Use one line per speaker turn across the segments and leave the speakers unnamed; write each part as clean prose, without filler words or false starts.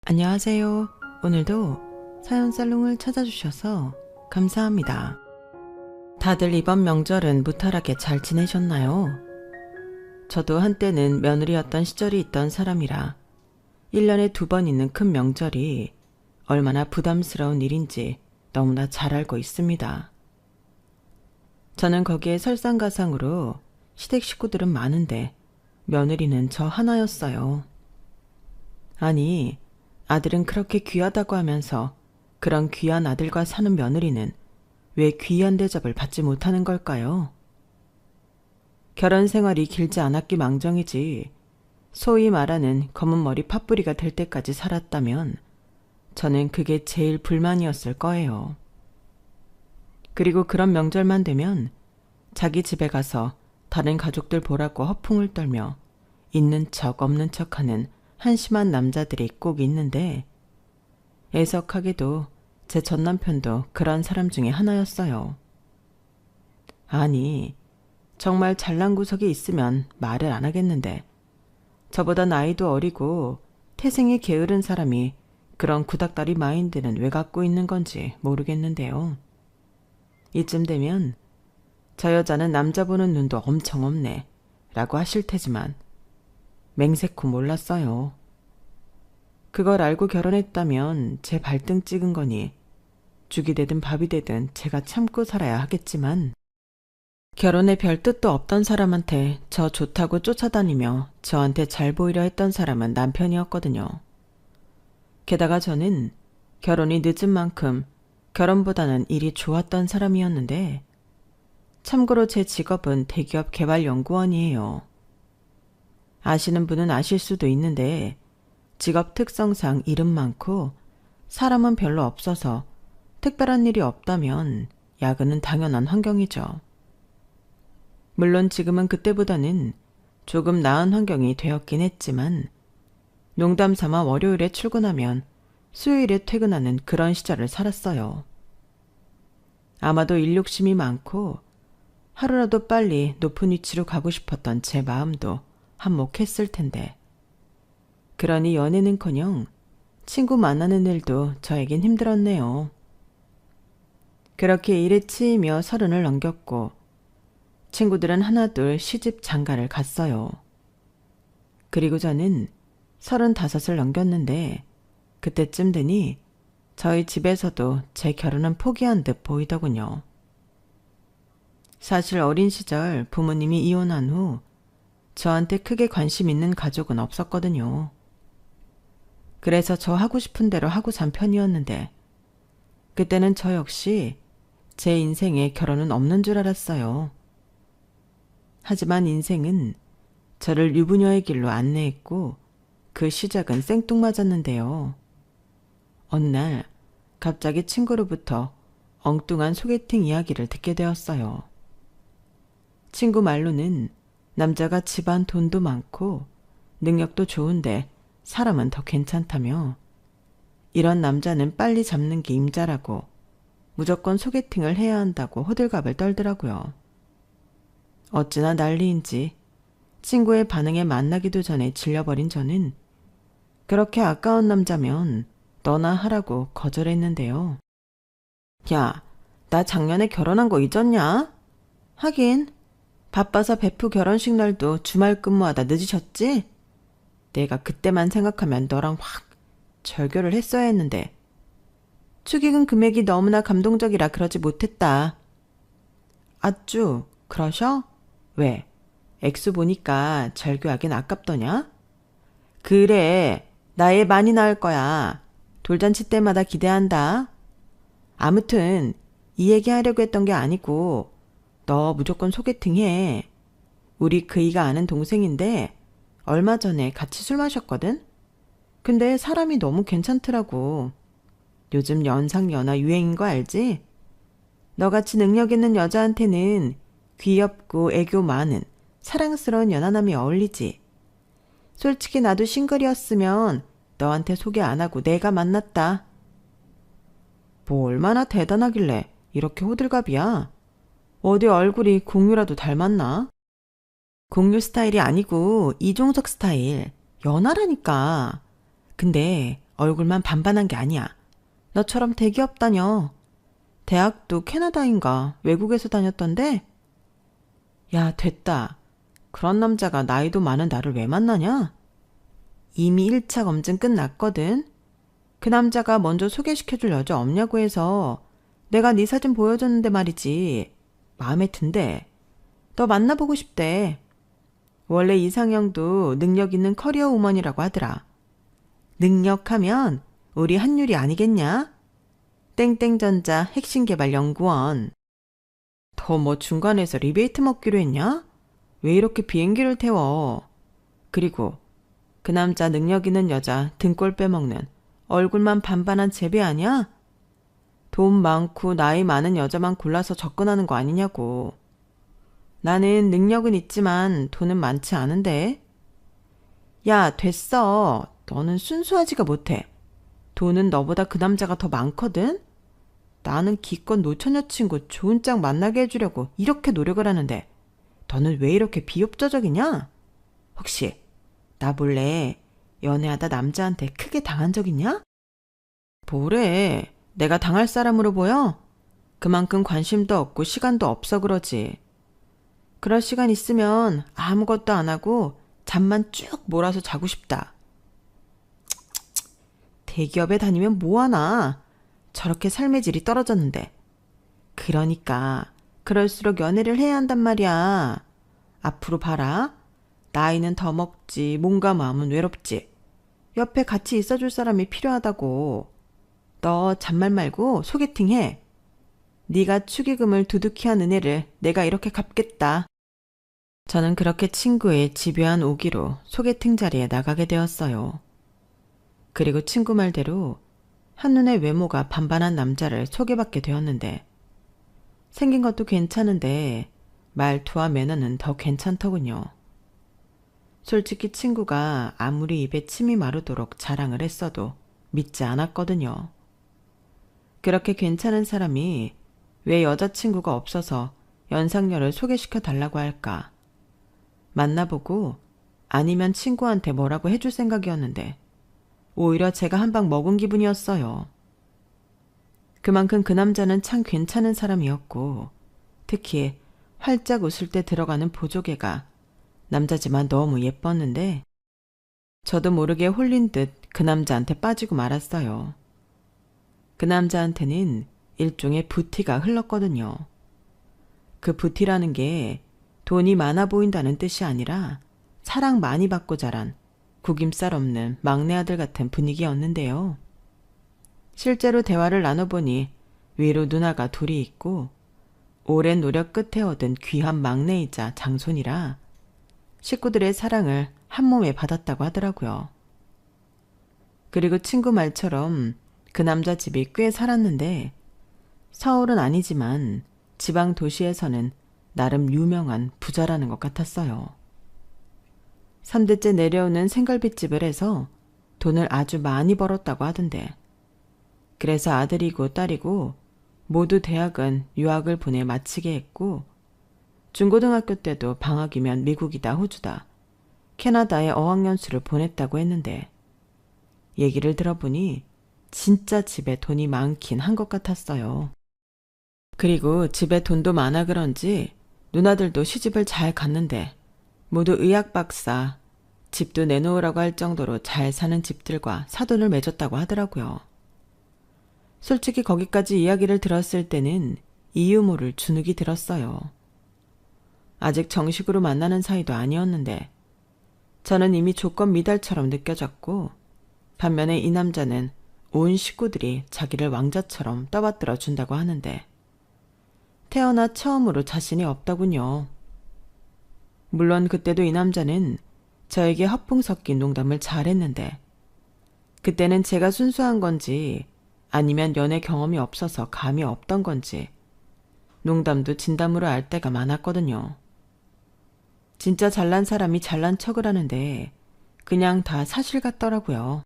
안녕하세요. 오늘도 사연살롱을 찾아주셔서 감사합니다. 다들 이번 명절은 무탈하게 잘 지내셨나요? 저도 한때는 며느리였던 시절이 있던 사람이라 1년에 2번 있는 큰 명절이 얼마나 부담스러운 일인지 너무나 잘 알고 있습니다. 저는 거기에 설상가상으로 시댁 식구들은 많은데 며느리는 저 하나였어요. 아니, 아들은 그렇게 귀하다고 하면서 그런 귀한 아들과 사는 며느리는 왜 귀한 대접을 받지 못하는 걸까요? 결혼 생활이 길지 않았기 망정이지 소위 말하는 검은 머리 팥뿌리가 될 때까지 살았다면 저는 그게 제일 불만이었을 거예요. 그리고 그런 명절만 되면 자기 집에 가서 다른 가족들 보라고 허풍을 떨며 있는 척 없는 척하는 한심한 남자들이 꼭 있는데 애석하게도 제 전남편도 그런 사람 중에 하나였어요. 아니, 정말 잘난 구석이 있으면 말을 안 하겠는데 저보다 나이도 어리고 태생이 게으른 사람이 그런 구닥다리 마인드는 왜 갖고 있는 건지 모르겠는데요. 이쯤 되면 저 여자는 남자 보는 눈도 엄청 없네 라고 하실 테지만 맹세코 몰랐어요. 그걸 알고 결혼했다면 제 발등 찍은 거니 죽이 되든 밥이 되든 제가 참고 살아야 하겠지만 결혼에 별 뜻도 없던 사람한테 저 좋다고 쫓아다니며 저한테 잘 보이려 했던 사람은 남편이었거든요. 게다가 저는 결혼이 늦은 만큼 결혼보다는 일이 좋았던 사람이었는데 참고로 제 직업은 대기업 개발연구원이에요. 아시는 분은 아실 수도 있는데 직업 특성상 일은 많고 사람은 별로 없어서 특별한 일이 없다면 야근은 당연한 환경이죠. 물론 지금은 그때보다는 조금 나은 환경이 되었긴 했지만 농담 삼아 월요일에 출근하면 수요일에 퇴근하는 그런 시절을 살았어요. 아마도 일 욕심이 많고 하루라도 빨리 높은 위치로 가고 싶었던 제 마음도 한몫했을 텐데 그러니 연애는커녕 친구 만나는 일도 저에겐 힘들었네요. 그렇게 일에 치이며 30을 넘겼고 친구들은 하나둘 시집 장가를 갔어요. 그리고 저는 35을 넘겼는데 그때쯤 되니 저희 집에서도 제 결혼은 포기한 듯 보이더군요. 사실 어린 시절 부모님이 이혼한 후 저한테 크게 관심 있는 가족은 없었거든요. 그래서 저 하고 싶은 대로 하고 산 편이었는데 그때는 저 역시 제 인생에 결혼은 없는 줄 알았어요. 하지만 인생은 저를 유부녀의 길로 안내했고 그 시작은 생뚱맞았는데요. 어느 날 갑자기 친구로부터 엉뚱한 소개팅 이야기를 듣게 되었어요. 친구 말로는 남자가 집안 돈도 많고 능력도 좋은데 사람은 더 괜찮다며 이런 남자는 빨리 잡는 게 임자라고 무조건 소개팅을 해야 한다고 호들갑을 떨더라고요. 어찌나 난리인지 친구의 반응에 만나기도 전에 질려버린 저는 그렇게 아까운 남자면 너나 하라고 거절했는데요. 야, 나 작년에 결혼한 거 잊었냐? 하긴 바빠서 베프 결혼식 날도 주말 근무하다 늦으셨지? 내가 그때만 생각하면 너랑 확 절교를 했어야 했는데 축의금 금액이 너무나 감동적이라 그러지 못했다. 아쭈, 그러셔? 왜? 액수 보니까 절교하긴 아깝더냐? 그래, 나애 많이 낳을 거야. 돌잔치 때마다 기대한다. 아무튼 이 얘기 하려고 했던 게 아니고 너 무조건 소개팅 해. 우리 그이가 아는 동생인데 얼마 전에 같이 술 마셨거든? 근데 사람이 너무 괜찮더라고. 요즘 연상연하 유행인 거 알지? 너같이 능력 있는 여자한테는 귀엽고 애교 많은 사랑스러운 연하남이 어울리지. 솔직히 나도 싱글이었으면 너한테 소개 안 하고 내가 만났다. 뭐 얼마나 대단하길래 이렇게 호들갑이야? 어디 얼굴이 공유라도 닮았나? 공유 스타일이 아니고 이종석 스타일. 연하라니까. 근데 얼굴만 반반한 게 아니야. 너처럼 대기업 다녀. 대학도 캐나다인가 외국에서 다녔던데? 야, 됐다. 그런 남자가 나이도 많은 나를 왜 만나냐? 이미 1차 검증 끝났거든. 그 남자가 먼저 소개시켜줄 여자 없냐고 해서 내가 네 사진 보여줬는데 말이지. 마음에 든대. 너 만나보고 싶대. 원래 이상형도 능력 있는 커리어 우먼이라고 하더라. 능력하면 우리 한율이 아니겠냐? 땡땡전자 핵심개발연구원. 더 뭐 중간에서 리베이트 먹기로 했냐? 왜 이렇게 비행기를 태워? 그리고 그 남자 능력 있는 여자 등골 빼먹는 얼굴만 반반한 제비 아니야? 돈 많고 나이 많은 여자만 골라서 접근하는 거 아니냐고. 나는 능력은 있지만 돈은 많지 않은데. 야, 됐어. 너는 순수하지가 못해. 돈은 너보다 그 남자가 더 많거든? 나는 기껏 노처 여친구 좋은 짝 만나게 해주려고 이렇게 노력을 하는데 너는 왜 이렇게 비협조적이냐? 혹시 나 몰래 연애하다 남자한테 크게 당한 적 있냐? 뭐래? 내가 당할 사람으로 보여? 그만큼 관심도 없고 시간도 없어 그러지. 그럴 시간 있으면 아무것도 안 하고 잠만 쭉 몰아서 자고 싶다. 대기업에 다니면 뭐하나? 저렇게 삶의 질이 떨어졌는데. 그러니까 그럴수록 연애를 해야 한단 말이야. 앞으로 봐라. 나이는 더 먹지 몸과 마음은 외롭지. 옆에 같이 있어줄 사람이 필요하다고. 너 잔말 말고 소개팅해. 네가 축의금을 두둑히 한 은혜를 내가 이렇게 갚겠다. 저는 그렇게 친구의 집요한 오기로 소개팅 자리에 나가게 되었어요. 그리고 친구 말대로 한눈에 외모가 반반한 남자를 소개받게 되었는데 생긴 것도 괜찮은데 말투와 매너는 더 괜찮더군요. 솔직히 친구가 아무리 입에 침이 마르도록 자랑을 했어도 믿지 않았거든요. 그렇게 괜찮은 사람이 왜 여자친구가 없어서 연상녀를 소개시켜 달라고 할까? 만나보고 아니면 친구한테 뭐라고 해줄 생각이었는데 오히려 제가 한 방 먹은 기분이었어요. 그만큼 그 남자는 참 괜찮은 사람이었고 특히 활짝 웃을 때 들어가는 보조개가 남자지만 너무 예뻤는데 저도 모르게 홀린 듯 그 남자한테 빠지고 말았어요. 그 남자한테는 일종의 부티가 흘렀거든요. 그 부티라는 게 돈이 많아 보인다는 뜻이 아니라 사랑 많이 받고 자란 구김살 없는 막내 아들 같은 분위기였는데요. 실제로 대화를 나눠보니 위로 누나가 둘이 있고 오랜 노력 끝에 얻은 귀한 막내이자 장손이라 식구들의 사랑을 한 몸에 받았다고 하더라고요. 그리고 친구 말처럼 그 남자 집이 꽤 살았는데 서울은 아니지만 지방 도시에서는 나름 유명한 부자라는 것 같았어요. 3대째 내려오는 생갈비집을 해서 돈을 아주 많이 벌었다고 하던데 그래서 아들이고 딸이고 모두 대학은 유학을 보내 마치게 했고 중고등학교 때도 방학이면 미국이다 호주다 캐나다에 어학연수를 보냈다고 했는데 얘기를 들어보니 진짜 집에 돈이 많긴 한 것 같았어요. 그리고 집에 돈도 많아 그런지 누나들도 시집을 잘 갔는데 모두 의학 박사, 집도 내놓으라고 할 정도로 잘 사는 집들과 사돈을 맺었다고 하더라고요. 솔직히 거기까지 이야기를 들었을 때는 이유 모를 주눅이 들었어요. 아직 정식으로 만나는 사이도 아니었는데 저는 이미 조건 미달처럼 느껴졌고 반면에 이 남자는 온 식구들이 자기를 왕자처럼 떠받들어 준다고 하는데 태어나 처음으로 자신이 없더군요. 물론 그때도 이 남자는 저에게 허풍 섞인 농담을 잘했는데 그때는 제가 순수한 건지 아니면 연애 경험이 없어서 감이 없던 건지 농담도 진담으로 알 때가 많았거든요. 진짜 잘난 사람이 잘난 척을 하는데 그냥 다 사실 같더라고요.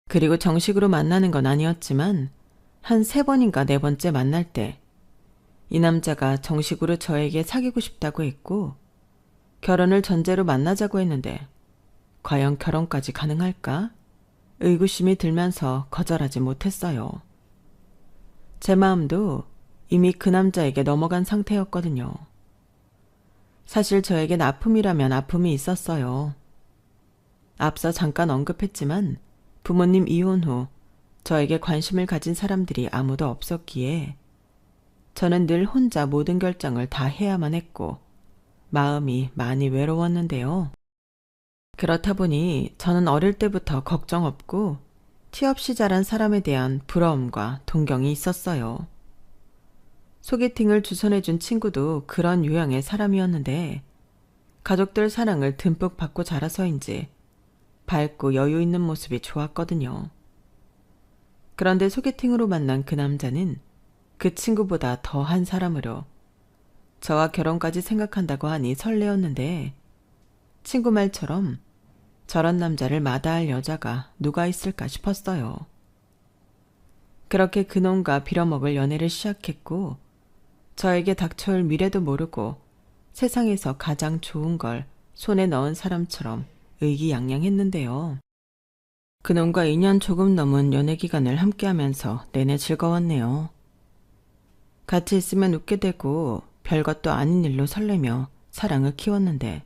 그리고 정식으로 만나는 건 아니었지만 한 3번인가 4번째 만날 때 이 남자가 정식으로 저에게 사귀고 싶다고 했고 결혼을 전제로 만나자고 했는데 과연 결혼까지 가능할까? 의구심이 들면서 거절하지 못했어요. 제 마음도 이미 그 남자에게 넘어간 상태였거든요. 사실 저에겐 아픔이라면 아픔이 있었어요. 앞서 잠깐 언급했지만 부모님 이혼 후 저에게 관심을 가진 사람들이 아무도 없었기에 저는 늘 혼자 모든 결정을 다 해야만 했고 마음이 많이 외로웠는데요. 그렇다 보니 저는 어릴 때부터 걱정 없고 티 없이 자란 사람에 대한 부러움과 동경이 있었어요. 소개팅을 주선해준 친구도 그런 유형의 사람이었는데 가족들 사랑을 듬뿍 받고 자라서인지 밝고 여유 있는 모습이 좋았거든요. 그런데 소개팅으로 만난 그 남자는 그 친구보다 더한 사람으로 저와 결혼까지 생각한다고 하니 설레었는데 친구 말처럼 저런 남자를 마다할 여자가 누가 있을까 싶었어요. 그렇게 그놈과 빌어먹을 연애를 시작했고 저에게 닥쳐올 미래도 모르고 세상에서 가장 좋은 걸 손에 넣은 사람처럼 의기양양했는데요. 그놈과 2년 조금 넘은 연애 기간을 함께하면서 내내 즐거웠네요. 같이 있으면 웃게 되고 별것도 아닌 일로 설레며 사랑을 키웠는데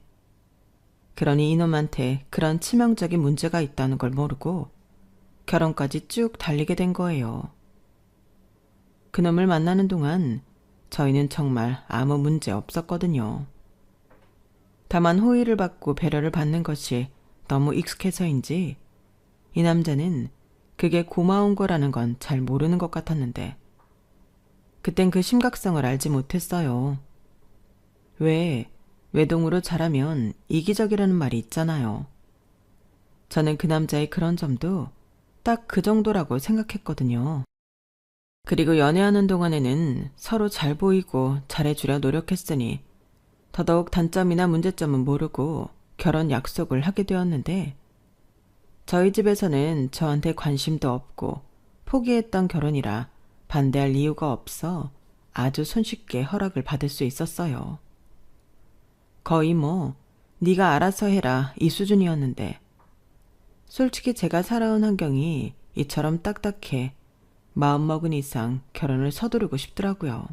그러니 이놈한테 그런 치명적인 문제가 있다는 걸 모르고 결혼까지 쭉 달리게 된 거예요. 그놈을 만나는 동안 저희는 정말 아무 문제 없었거든요. 다만 호의를 받고 배려를 받는 것이 너무 익숙해서인지 이 남자는 그게 고마운 거라는 건 잘 모르는 것 같았는데 그땐 그 심각성을 알지 못했어요. 왜 외동으로 자라면 이기적이라는 말이 있잖아요. 저는 그 남자의 그런 점도 딱 그 정도라고 생각했거든요. 그리고 연애하는 동안에는 서로 잘 보이고 잘해주려 노력했으니 더더욱 단점이나 문제점은 모르고 결혼 약속을 하게 되었는데 저희 집에서는 저한테 관심도 없고 포기했던 결혼이라 반대할 이유가 없어 아주 손쉽게 허락을 받을 수 있었어요. 거의 네가 알아서 해라 이 수준이었는데 솔직히 제가 살아온 환경이 이처럼 딱딱해 마음먹은 이상 결혼을 서두르고 싶더라고요.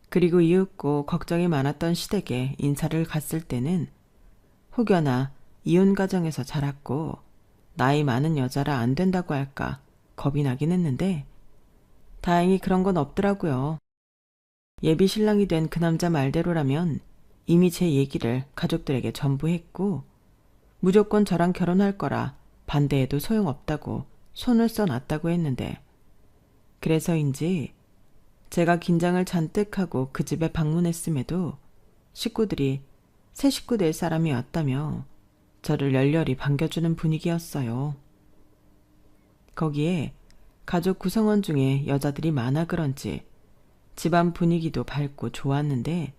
그리고 이윽고 걱정이 많았던 시댁에 인사를 갔을 때는 혹여나 이혼 가정에서 자랐고 나이 많은 여자라 안 된다고 할까 겁이 나긴 했는데 다행히 그런 건 없더라고요. 예비 신랑이 된 그 남자 말대로라면 이미 제 얘기를 가족들에게 전부 했고 무조건 저랑 결혼할 거라 반대해도 소용없다고 손을 써놨다고 했는데 그래서인지 제가 긴장을 잔뜩 하고 그 집에 방문했음에도 식구들이 새 식구 될 사람이 왔다며 저를 열렬히 반겨주는 분위기였어요. 거기에 가족 구성원 중에 여자들이 많아 그런지 집안 분위기도 밝고 좋았는데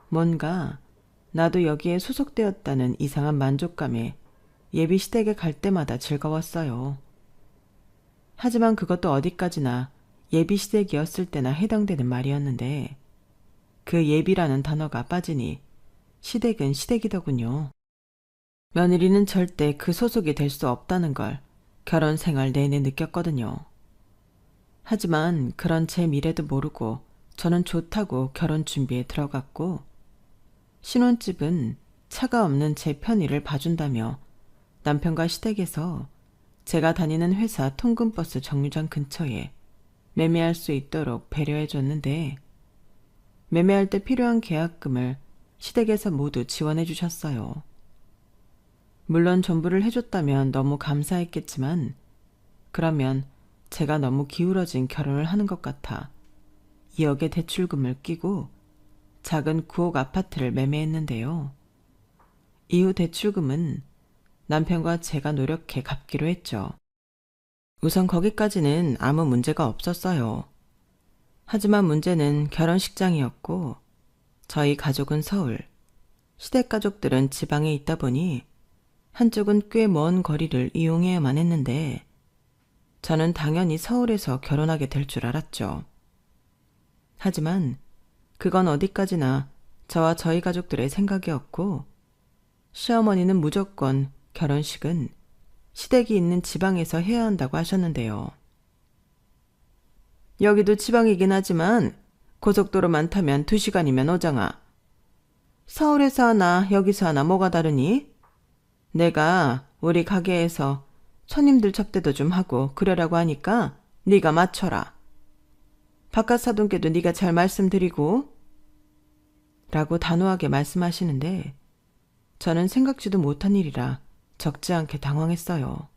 뭔가 나도 여기에 소속되었다는 이상한 만족감에 예비 시댁에 갈 때마다 즐거웠어요. 하지만 그것도 어디까지나 예비 시댁이었을 때나 해당되는 말이었는데 그 예비라는 단어가 빠지니 시댁은 시댁이더군요. 며느리는 절대 그 소속이 될 수 없다는 걸 결혼 생활 내내 느꼈거든요. 하지만 그런 제 미래도 모르고 저는 좋다고 결혼 준비에 들어갔고 신혼집은 차가 없는 제 편의를 봐준다며 남편과 시댁에서 제가 다니는 회사 통근버스 정류장 근처에 매매할 수 있도록 배려해줬는데 매매할 때 필요한 계약금을 시댁에서 모두 지원해 주셨어요. 물론 전부를 해줬다면 너무 감사했겠지만 그러면 제가 너무 기울어진 결혼을 하는 것 같아 2억의 대출금을 끼고 작은 9억 아파트를 매매했는데요. 이후 대출금은 남편과 제가 노력해 갚기로 했죠. 우선 거기까지는 아무 문제가 없었어요. 하지만 문제는 결혼식장이었고 저희 가족은 서울, 시댁 가족들은 지방에 있다 보니 한쪽은 꽤 먼 거리를 이용해야만 했는데 저는 당연히 서울에서 결혼하게 될 줄 알았죠. 하지만 그건 어디까지나 저와 저희 가족들의 생각이었고 시어머니는 무조건 결혼식은 시댁이 있는 지방에서 해야 한다고 하셨는데요. 여기도 지방이긴 하지만 고속도로만 타면 2시간이면 오잖아. 서울에서 하나 여기서 하나 뭐가 다르니? 내가 우리 가게에서 손님들 접대도 좀 하고 그러라고 하니까 네가 맞춰라. 바깥 사돈께도 네가 잘 말씀드리고 라고 단호하게 말씀하시는데 저는 생각지도 못한 일이라 적지 않게 당황했어요.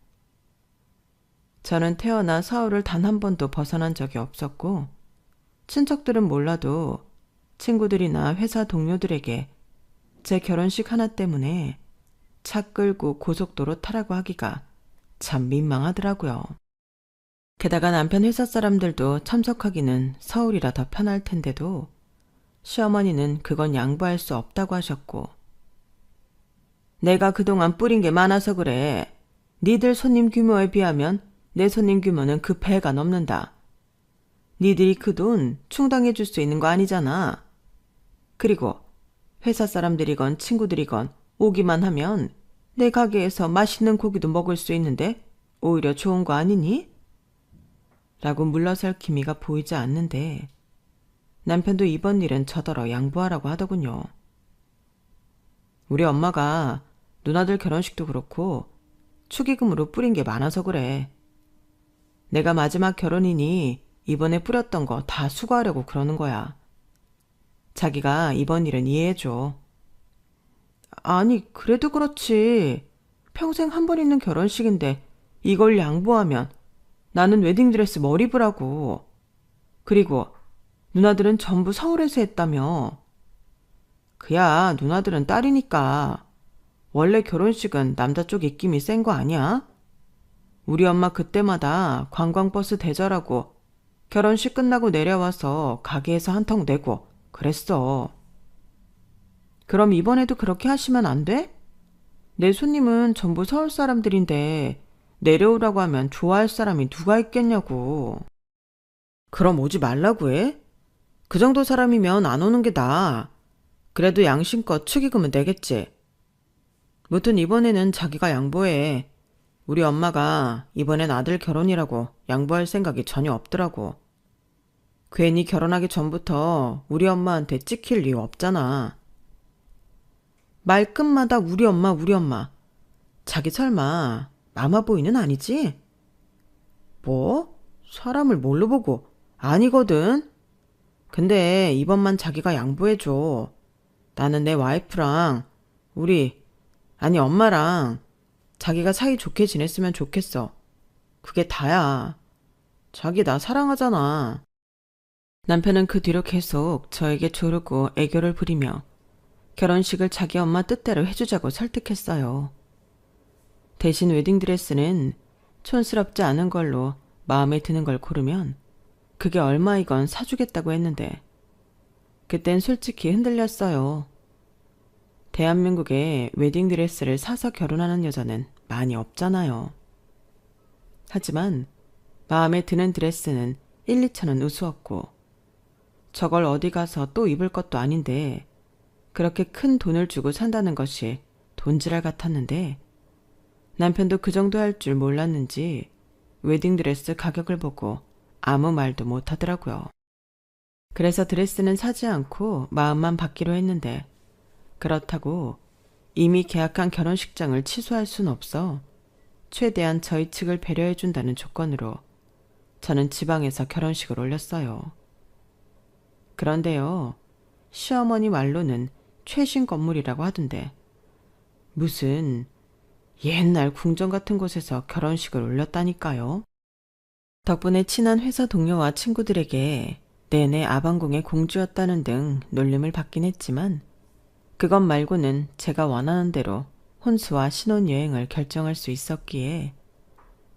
저는 태어나 서울을 단 한 번도 벗어난 적이 없었고 친척들은 몰라도 친구들이나 회사 동료들에게 제 결혼식 하나 때문에 차 끌고 고속도로 타라고 하기가 참 민망하더라고요. 게다가 남편 회사 사람들도 참석하기는 서울이라 더 편할 텐데도 시어머니는 그건 양보할 수 없다고 하셨고 내가 그동안 뿌린 게 많아서 그래. 니들 손님 규모에 비하면 내 손님 규모는 그 배가 넘는다. 니들이 그 돈 충당해 줄 수 있는 거 아니잖아. 그리고 회사 사람들이건 친구들이건 오기만 하면 내 가게에서 맛있는 고기도 먹을 수 있는데 오히려 좋은 거 아니니? 라고 물러설 기미가 보이지 않는데 남편도 이번 일은 저더러 양보하라고 하더군요. 우리 엄마가 누나들 결혼식도 그렇고 축의금으로 뿌린 게 많아서 그래. 내가 마지막 결혼이니 이번에 뿌렸던 거 다 수거하려고 그러는 거야. 자기가 이번 일은 이해해줘. 아니, 그래도 그렇지. 평생 한 번 있는 결혼식인데 이걸 양보하면 나는 웨딩드레스 뭘 입으라고. 그리고 누나들은 전부 서울에서 했다며. 그야 누나들은 딸이니까. 원래 결혼식은 남자 쪽 입김이 센 거 아니야? 우리 엄마 그때마다 관광버스 대절하고 결혼식 끝나고 내려와서 가게에서 한턱 내고 그랬어. 그럼 이번에도 그렇게 하시면 안 돼? 내 손님은 전부 서울 사람들인데 내려오라고 하면 좋아할 사람이 누가 있겠냐고. 그럼 오지 말라고 해? 그 정도 사람이면 안 오는 게 나아. 그래도 양심껏 축의금은 내겠지. 무튼 이번에는 자기가 양보해. 우리 엄마가 이번엔 아들 결혼이라고 양보할 생각이 전혀 없더라고. 괜히 결혼하기 전부터 우리 엄마한테 찍힐 이유 없잖아. 말끝마다 우리 엄마 우리 엄마. 자기 설마 마마보이는 아니지? 뭐? 사람을 뭘로 보고? 아니거든. 근데 이번만 자기가 양보해줘. 나는 내 와이프랑 아니 엄마랑 자기가 사이 좋게 지냈으면 좋겠어. 그게 다야. 자기 나 사랑하잖아. 남편은 그 뒤로 계속 저에게 조르고 애교를 부리며 결혼식을 자기 엄마 뜻대로 해주자고 설득했어요. 대신 웨딩드레스는 촌스럽지 않은 걸로 마음에 드는 걸 고르면 그게 얼마이건 사주겠다고 했는데 그땐 솔직히 흔들렸어요. 대한민국에 웨딩드레스를 사서 결혼하는 여자는 많이 없잖아요. 하지만 마음에 드는 드레스는 1, 2천원 우스웠고 저걸 어디 가서 또 입을 것도 아닌데 그렇게 큰 돈을 주고 산다는 것이 돈지랄 같았는데 남편도 그 정도 할 줄 몰랐는지 웨딩드레스 가격을 보고 아무 말도 못하더라고요. 그래서 드레스는 사지 않고 마음만 받기로 했는데 그렇다고 이미 계약한 결혼식장을 취소할 순 없어 최대한 저희 측을 배려해준다는 조건으로 저는 지방에서 결혼식을 올렸어요. 그런데요, 시어머니 말로는 최신 건물이라고 하던데 무슨 옛날 궁전 같은 곳에서 결혼식을 올렸다니까요. 덕분에 친한 회사 동료와 친구들에게 내내 아방궁의 공주였다는 등 놀림을 받긴 했지만 그것 말고는 제가 원하는 대로 혼수와 신혼여행을 결정할 수 있었기에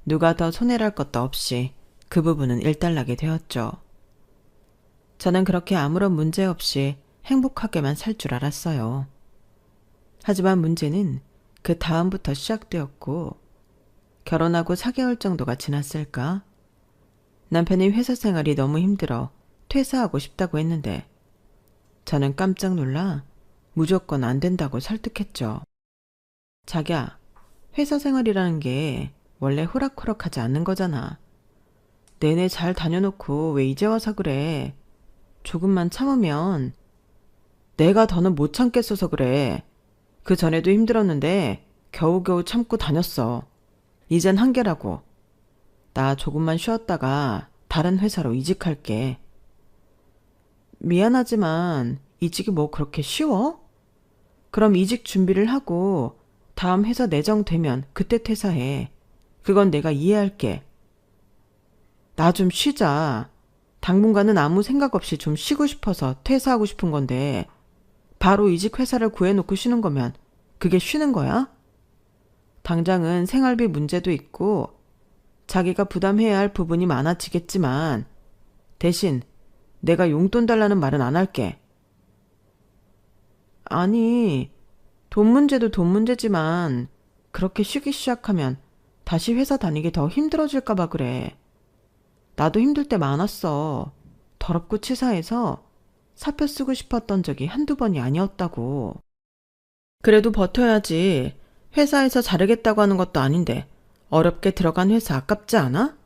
누가 더 손해랄 것도 없이 그 부분은 일단락이 되었죠. 저는 그렇게 아무런 문제 없이 행복하게만 살 줄 알았어요. 하지만 문제는 그 다음부터 시작되었고 결혼하고 4개월 정도가 지났을까? 남편이 회사 생활이 너무 힘들어 퇴사하고 싶다고 했는데 저는 깜짝 놀라 무조건 안 된다고 설득했죠. 자기야, 회사 생활이라는 게 원래 호락호락하지 않는 거잖아. 내내 잘 다녀놓고 왜 이제 와서 그래. 조금만 참으면. 내가 더는 못 참겠어서 그래. 그 전에도 힘들었는데 겨우겨우 참고 다녔어. 이젠 한계라고. 나 조금만 쉬었다가 다른 회사로 이직할게. 미안하지만 이직이 뭐 그렇게 쉬워? 그럼 이직 준비를 하고 다음 회사 내정되면 그때 퇴사해. 그건 내가 이해할게. 나 좀 쉬자. 당분간은 아무 생각 없이 좀 쉬고 싶어서 퇴사하고 싶은 건데 바로 이직 회사를 구해놓고 쉬는 거면 그게 쉬는 거야? 당장은 생활비 문제도 있고 자기가 부담해야 할 부분이 많아지겠지만 대신 내가 용돈 달라는 말은 안 할게. 아니, 돈 문제도 돈 문제지만 그렇게 쉬기 시작하면 다시 회사 다니기 더 힘들어질까 봐 그래. 나도 힘들 때 많았어. 더럽고 치사해서 사표 쓰고 싶었던 적이 한두 번이 아니었다고. 그래도 버텨야지. 회사에서 자르겠다고 하는 것도 아닌데 어렵게 들어간 회사 아깝지 않아?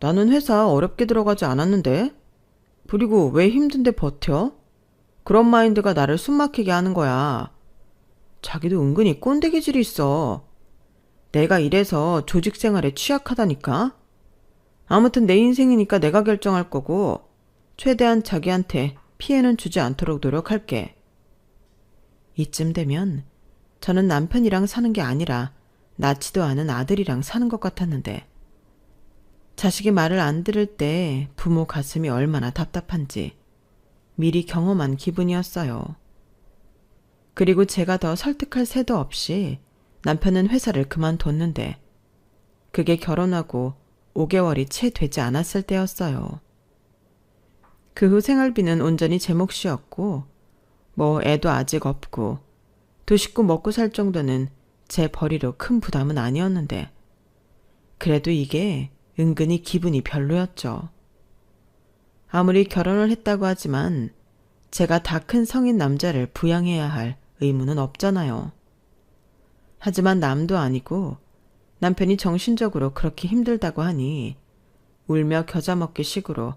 나는 회사 어렵게 들어가지 않았는데. 그리고 왜 힘든데 버텨? 그런 마인드가 나를 숨막히게 하는 거야. 자기도 은근히 꼰대 기질이 있어. 내가 이래서 조직 생활에 취약하다니까? 아무튼 내 인생이니까 내가 결정할 거고 최대한 자기한테 피해는 주지 않도록 노력할게. 이쯤 되면 저는 남편이랑 사는 게 아니라 낳지도 않은 아들이랑 사는 것 같았는데 자식이 말을 안 들을 때 부모 가슴이 얼마나 답답한지 미리 경험한 기분이었어요. 그리고 제가 더 설득할 새도 없이 남편은 회사를 그만뒀는데 그게 결혼하고 5개월이 채 되지 않았을 때였어요. 그 후 생활비는 온전히 제 몫이었고 뭐 애도 아직 없고 두 식구 먹고 살 정도는 제 벌이로 큰 부담은 아니었는데 그래도 이게 은근히 기분이 별로였죠. 아무리 결혼을 했다고 하지만 제가 다 큰 성인 남자를 부양해야 할 의무는 없잖아요. 하지만 남도 아니고 남편이 정신적으로 그렇게 힘들다고 하니 울며 겨자 먹기 식으로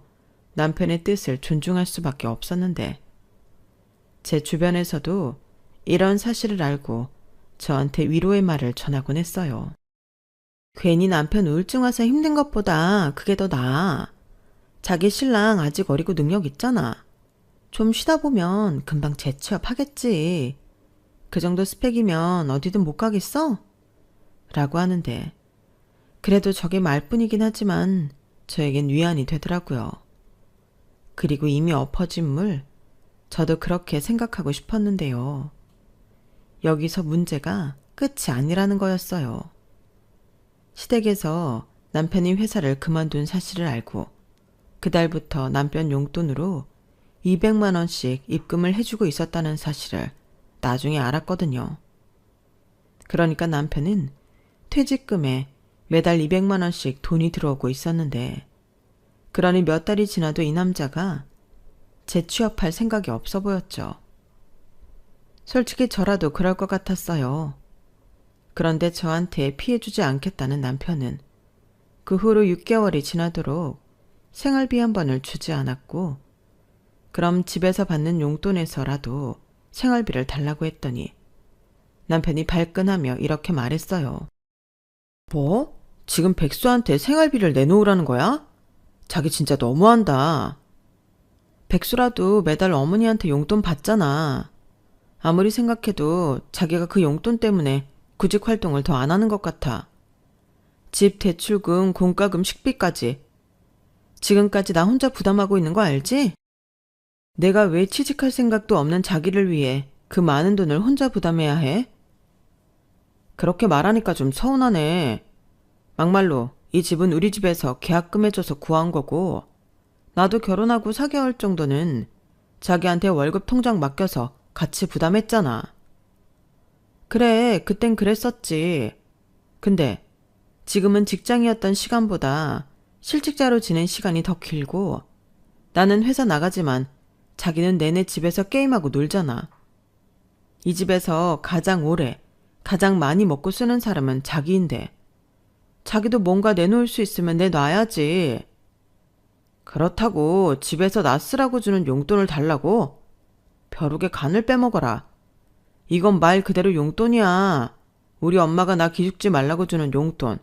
남편의 뜻을 존중할 수밖에 없었는데 제 주변에서도 이런 사실을 알고 저한테 위로의 말을 전하곤 했어요. 괜히 남편 우울증 와서 힘든 것보다 그게 더 나아. 자기 신랑 아직 어리고 능력 있잖아. 좀 쉬다 보면 금방 재취업하겠지. 그 정도 스펙이면 어디든 못 가겠어? 라고 하는데 그래도 저게 말뿐이긴 하지만 저에겐 위안이 되더라고요. 그리고 이미 엎어진 물, 저도 그렇게 생각하고 싶었는데요. 여기서 문제가 끝이 아니라는 거였어요. 시댁에서 남편이 회사를 그만둔 사실을 알고 그달부터 남편 용돈으로 200만 원씩 입금을 해주고 있었다는 사실을 나중에 알았거든요. 그러니까 남편은 퇴직금에 매달 200만 원씩 돈이 들어오고 있었는데 그러니 몇 달이 지나도 이 남자가 재취업할 생각이 없어 보였죠. 솔직히 저라도 그럴 것 같았어요. 그런데 저한테 피해주지 않겠다는 남편은 그 후로 6개월이 지나도록 생활비 한 번을 주지 않았고 그럼 집에서 받는 용돈에서라도 생활비를 달라고 했더니 남편이 발끈하며 이렇게 말했어요. 뭐? 지금 백수한테 생활비를 내놓으라는 거야? 자기 진짜 너무한다. 백수라도 매달 어머니한테 용돈 받잖아. 아무리 생각해도 자기가 그 용돈 때문에 구직 활동을 더 안 하는 것 같아. 집 대출금, 공과금, 식비까지. 지금까지 나 혼자 부담하고 있는 거 알지? 내가 왜 취직할 생각도 없는 자기를 위해 그 많은 돈을 혼자 부담해야 해? 그렇게 말하니까 좀 서운하네. 막말로 이 집은 우리 집에서 계약금 해줘서 구한 거고 나도 결혼하고 4개월 정도는 자기한테 월급 통장 맡겨서 같이 부담했잖아. 그래, 그땐 그랬었지. 근데 지금은 직장이었던 시간보다 실직자로 지낸 시간이 더 길고 나는 회사 나가지만 자기는 내내 집에서 게임하고 놀잖아. 이 집에서 가장 오래, 가장 많이 먹고 쓰는 사람은 자기인데 자기도 뭔가 내놓을 수 있으면 내놔야지. 그렇다고 집에서 나 쓰라고 주는 용돈을 달라고? 벼룩의 간을 빼먹어라. 이건 말 그대로 용돈이야. 우리 엄마가 나 기죽지 말라고 주는 용돈.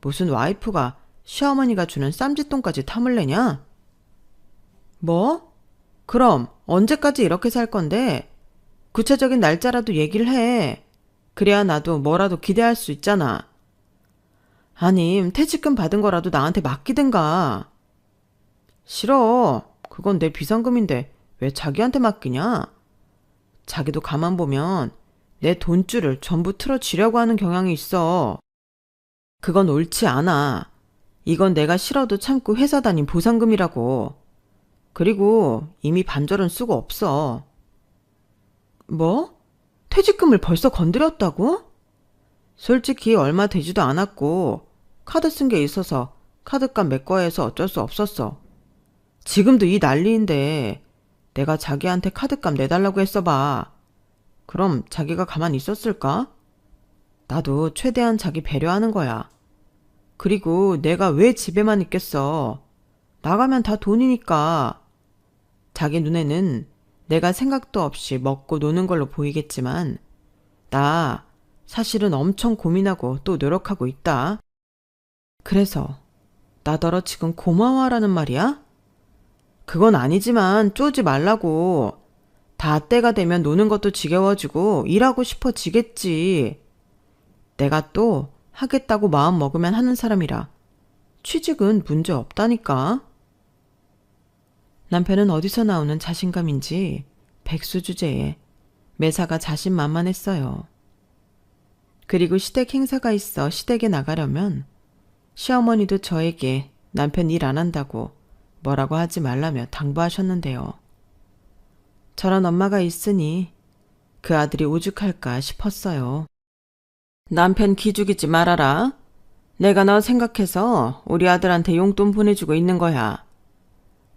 무슨 와이프가 시어머니가 주는 쌈짓돈까지 탐을 내냐? 뭐? 그럼 언제까지 이렇게 살 건데? 구체적인 날짜라도 얘기를 해. 그래야 나도 뭐라도 기대할 수 있잖아. 아님 퇴직금 받은 거라도 나한테 맡기든가. 싫어. 그건 내 비상금인데 왜 자기한테 맡기냐? 자기도 가만 보면 내 돈줄을 전부 틀어쥐려고 하는 경향이 있어. 그건 옳지 않아. 이건 내가 싫어도 참고 회사 다닌 보상금이라고. 그리고 이미 반절은 쓰고 없어. 뭐? 퇴직금을 벌써 건드렸다고? 솔직히 얼마 되지도 않았고 카드 쓴 게 있어서 카드값 메꿔야 해서 어쩔 수 없었어. 지금도 이 난리인데 내가 자기한테 카드값 내달라고 했어 봐. 그럼 자기가 가만히 있었을까? 나도 최대한 자기 배려하는 거야. 그리고 내가 왜 집에만 있겠어. 나가면 다 돈이니까. 자기 눈에는 내가 생각도 없이 먹고 노는 걸로 보이겠지만 나 사실은 엄청 고민하고 또 노력하고 있다. 그래서 나더러 지금 고마워하라는 말이야? 그건 아니지만 쪼지 말라고. 다 때가 되면 노는 것도 지겨워지고 일하고 싶어지겠지. 내가 또 하겠다고 마음 먹으면 하는 사람이라 취직은 문제 없다니까. 남편은 어디서 나오는 자신감인지 백수 주제에 매사가 자신만만했어요. 그리고 시댁 행사가 있어 시댁에 나가려면 시어머니도 저에게 남편 일 안 한다고 뭐라고 하지 말라며 당부하셨는데요. 저런 엄마가 있으니 그 아들이 오죽할까 싶었어요. 남편 기죽이지 말아라. 내가 너 생각해서 우리 아들한테 용돈 보내주고 있는 거야.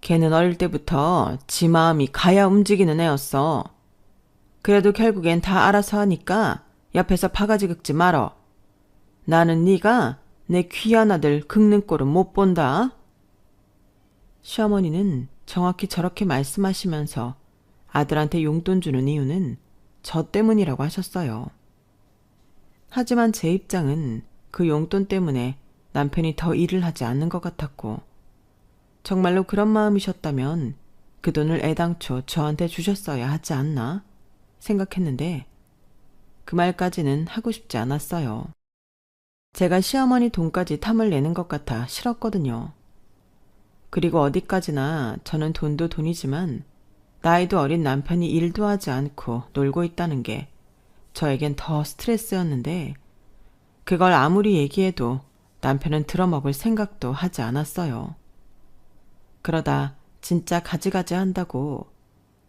걔는 어릴 때부터 지 마음이 가야 움직이는 애였어. 그래도 결국엔 다 알아서 하니까 옆에서 바가지 긁지 말어. 나는 네가 내 귀한 아들 긁는 꼴은 못 본다. 시어머니는 정확히 저렇게 말씀하시면서 아들한테 용돈 주는 이유는 저 때문이라고 하셨어요. 하지만 제 입장은 그 용돈 때문에 남편이 더 일을 하지 않는 것 같았고 정말로 그런 마음이셨다면 그 돈을 애당초 저한테 주셨어야 하지 않나 생각했는데 그 말까지는 하고 싶지 않았어요. 제가 시어머니 돈까지 탐을 내는 것 같아 싫었거든요. 그리고 어디까지나 저는 돈도 돈이지만 나이도 어린 남편이 일도 하지 않고 놀고 있다는 게 저에겐 더 스트레스였는데 그걸 아무리 얘기해도 남편은 들어먹을 생각도 하지 않았어요. 그러다 진짜 가지가지 한다고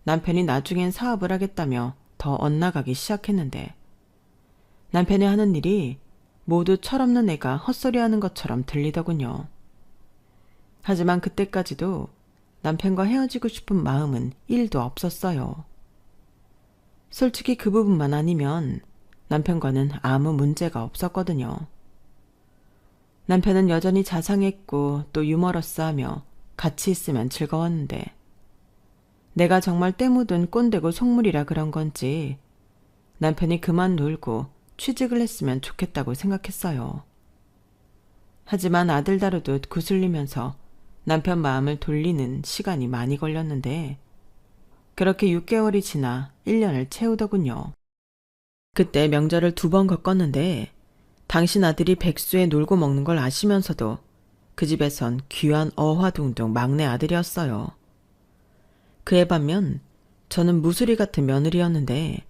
남편이 나중엔 사업을 하겠다며 더 엇나가기 시작했는데 남편이 하는 일이 모두 철없는 애가 헛소리하는 것처럼 들리더군요. 하지만 그때까지도 남편과 헤어지고 싶은 마음은 1도 없었어요. 솔직히 그 부분만 아니면 남편과는 아무 문제가 없었거든요. 남편은 여전히 자상했고 또 유머러스하며 같이 있으면 즐거웠는데 내가 정말 때 묻은 꼰대고 속물이라 그런 건지 남편이 그만 놀고 취직을 했으면 좋겠다고 생각했어요. 하지만 아들 다루듯 구슬리면서 남편 마음을 돌리는 시간이 많이 걸렸는데 그렇게 6개월이 지나 1년을 채우더군요. 그때 명절을 2번 겪었는데 당신 아들이 백수에 놀고 먹는 걸 아시면서도 그 집에선 귀한 어화둥둥 막내 아들이었어요. 그에 반면 저는 무수리 같은 며느리였는데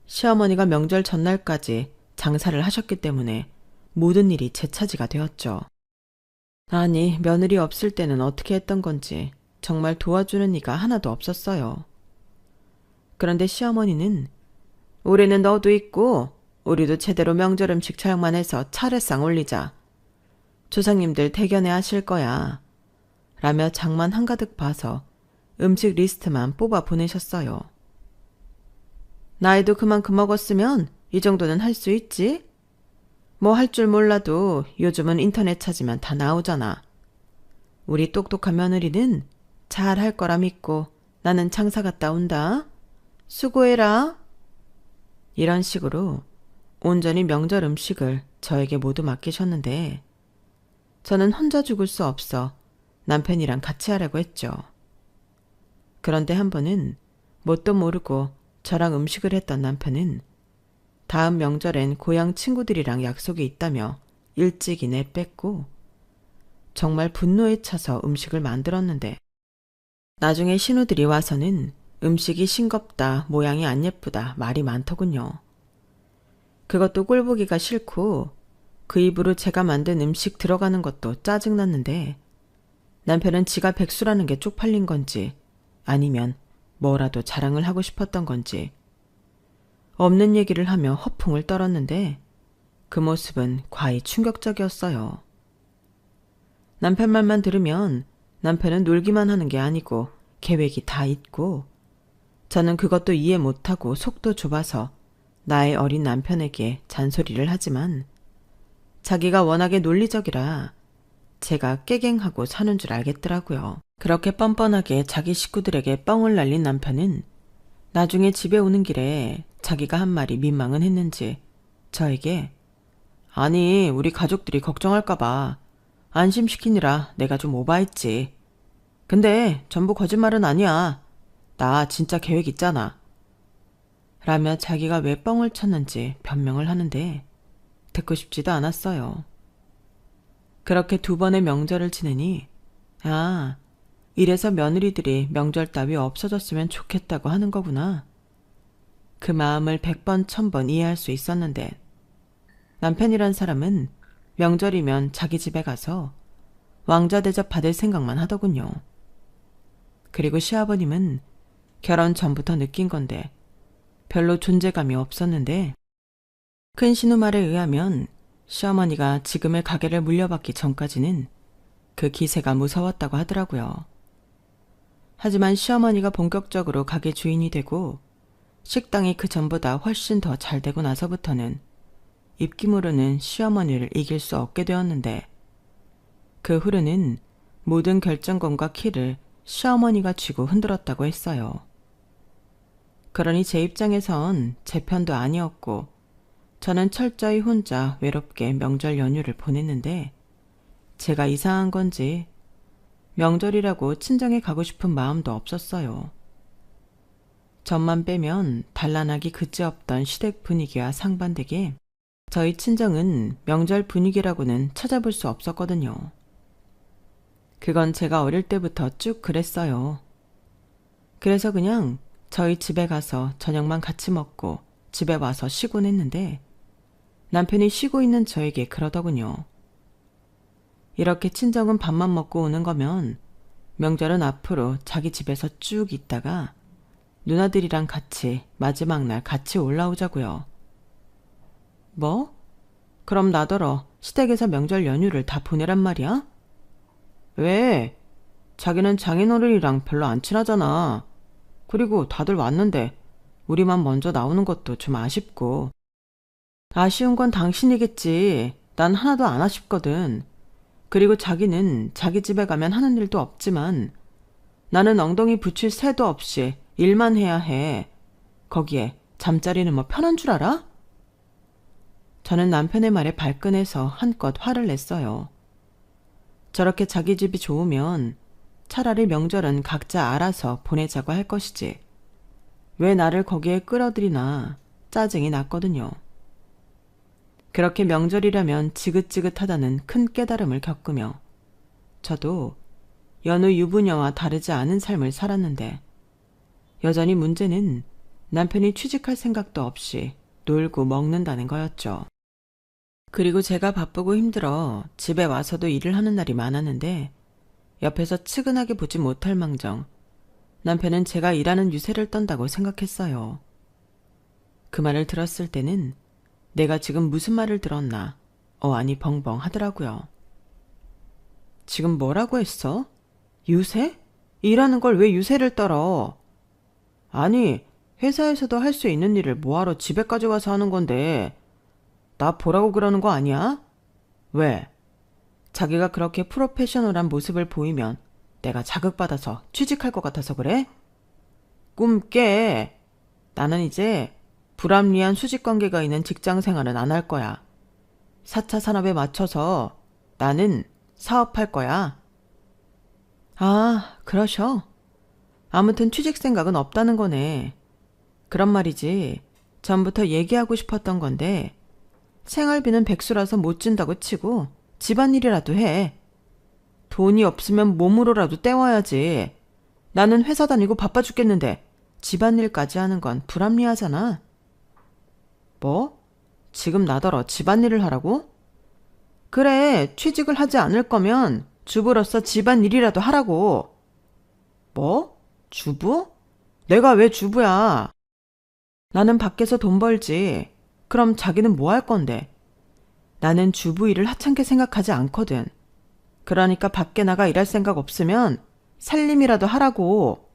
시어머니가 명절 전날까지 장사를 하셨기 때문에 모든 일이 제 차지가 되었죠. 아니, 며느리 없을 때는 어떻게 했던 건지 정말 도와주는 이가 하나도 없었어요. 그런데 시어머니는 올해는 너도 있고 우리도 제대로 명절 음식 처형만 해서 차례상 올리자. 조상님들 대견해 하실 거야. 라며 장만 한가득 봐서 음식 리스트만 뽑아 보내셨어요. 나이도 그만큼 먹었으면 이 정도는 할 수 있지? 뭐 할 줄 몰라도 요즘은 인터넷 찾으면 다 나오잖아. 우리 똑똑한 며느리는 잘 할 거라 믿고 나는 장사 갔다 온다. 수고해라. 이런 식으로 온전히 명절 음식을 저에게 모두 맡기셨는데 저는 혼자 죽을 수 없어 남편이랑 같이 하려고 했죠. 그런데 한 번은 뭣도 모르고 저랑 음식을 했던 남편은 다음 명절엔 고향 친구들이랑 약속이 있다며 일찍이 내뺐고 정말 분노에 차서 음식을 만들었는데 나중에 신우들이 와서는 음식이 싱겁다, 모양이 안 예쁘다 말이 많더군요. 그것도 꼴보기가 싫고 그 입으로 제가 만든 음식 들어가는 것도 짜증났는데 남편은 지가 백수라는 게 쪽팔린 건지 아니면 뭐라도 자랑을 하고 싶었던 건지 없는 얘기를 하며 허풍을 떨었는데 그 모습은 과히 충격적이었어요. 남편 말만 들으면 남편은 놀기만 하는 게 아니고 계획이 다 있고 저는 그것도 이해 못하고 속도 좁아서 나의 어린 남편에게 잔소리를 하지만 자기가 워낙에 논리적이라 제가 깨갱하고 사는 줄 알겠더라고요. 그렇게 뻔뻔하게 자기 식구들에게 뻥을 날린 남편은 나중에 집에 오는 길에 자기가 한 말이 민망은 했는지 저에게 아니 우리 가족들이 걱정할까 봐 안심시키느라 내가 좀 오바했지. 근데 전부 거짓말은 아니야. 나 진짜 계획 있잖아. 라며 자기가 왜 뻥을 쳤는지 변명을 하는데 듣고 싶지도 않았어요. 그렇게 2번의 명절을 지내니 아, 이래서 며느리들이 명절 따위 없어졌으면 좋겠다고 하는 거구나. 그 마음을 100번 1000번 이해할 수 있었는데 남편이란 사람은 명절이면 자기 집에 가서 왕자 대접 받을 생각만 하더군요. 그리고 시아버님은 결혼 전부터 느낀 건데 별로 존재감이 없었는데 큰 신우 말에 의하면 시어머니가 지금의 가게를 물려받기 전까지는 그 기세가 무서웠다고 하더라고요. 하지만 시어머니가 본격적으로 가게 주인이 되고 식당이 그 전보다 훨씬 더 잘 되고 나서부터는 입김으로는 시어머니를 이길 수 없게 되었는데 그 후로는 모든 결정권과 키를 시어머니가 쥐고 흔들었다고 했어요. 그러니 제 입장에선 제 편도 아니었고 저는 철저히 혼자 외롭게 명절 연휴를 보냈는데 제가 이상한 건지 명절이라고 친정에 가고 싶은 마음도 없었어요. 전만 빼면 단란하기 그지없던 시댁 분위기와 상반되게 저희 친정은 명절 분위기라고는 찾아볼 수 없었거든요. 그건 제가 어릴 때부터 쭉 그랬어요. 그래서 그냥 저희 집에 가서 저녁만 같이 먹고 집에 와서 쉬곤 했는데 남편이 쉬고 있는 저에게 그러더군요. 이렇게 친정은 밥만 먹고 오는 거면 명절은 앞으로 자기 집에서 쭉 있다가 누나들이랑 같이 마지막 날 같이 올라오자고요. 뭐? 그럼 나더러 시댁에서 명절 연휴를 다 보내란 말이야? 왜? 자기는 장인어른이랑 별로 안 친하잖아. 그리고 다들 왔는데 우리만 먼저 나오는 것도 좀 아쉽고. 아쉬운 건 당신이겠지. 난 하나도 안 아쉽거든. 그리고 자기는 자기 집에 가면 하는 일도 없지만 나는 엉덩이 붙일 새도 없이 일만 해야 해. 거기에 잠자리는 뭐 편한 줄 알아? 저는 남편의 말에 발끈해서 한껏 화를 냈어요. 저렇게 자기 집이 좋으면 차라리 명절은 각자 알아서 보내자고 할 것이지. 왜 나를 거기에 끌어들이나 짜증이 났거든요. 그렇게 명절이라면 지긋지긋하다는 큰 깨달음을 겪으며 저도 여느 유부녀와 다르지 않은 삶을 살았는데 여전히 문제는 남편이 취직할 생각도 없이 놀고 먹는다는 거였죠. 그리고 제가 바쁘고 힘들어 집에 와서도 일을 하는 날이 많았는데 옆에서 측은하게 보지 못할 망정 남편은 제가 일하는 유세를 떤다고 생각했어요. 그 말을 들었을 때는 내가 지금 무슨 말을 들었나 아니 벙벙 하더라고요. 지금 뭐라고 했어? 유세? 일하는 걸 왜 유세를 떨어? 아니 회사에서도 할 수 있는 일을 뭐하러 집에까지 와서 하는 건데 나 보라고 그러는 거 아니야? 왜? 자기가 그렇게 프로페셔널한 모습을 보이면 내가 자극받아서 취직할 것 같아서 그래? 꿈 깨. 나는 이제 불합리한 수직관계가 있는 직장 생활은 안 할 거야. 4차 산업에 맞춰서 나는 사업할 거야. 아, 그러셔. 아무튼 취직 생각은 없다는 거네. 그런 말이지. 전부터 얘기하고 싶었던 건데 생활비는 백수라서 못 준다고 치고 집안일이라도 해. 돈이 없으면 몸으로라도 때워야지. 나는 회사 다니고 바빠 죽겠는데 집안일까지 하는 건 불합리하잖아. 뭐? 지금 나더러 집안일을 하라고? 그래, 취직을 하지 않을 거면 주부로서 집안일이라도 하라고. 뭐? 주부? 내가 왜 주부야? 나는 밖에서 돈 벌지. 그럼 자기는 뭐 할 건데? 나는 주부 일을 하찮게 생각하지 않거든. 그러니까 밖에 나가 일할 생각 없으면 살림이라도 하라고.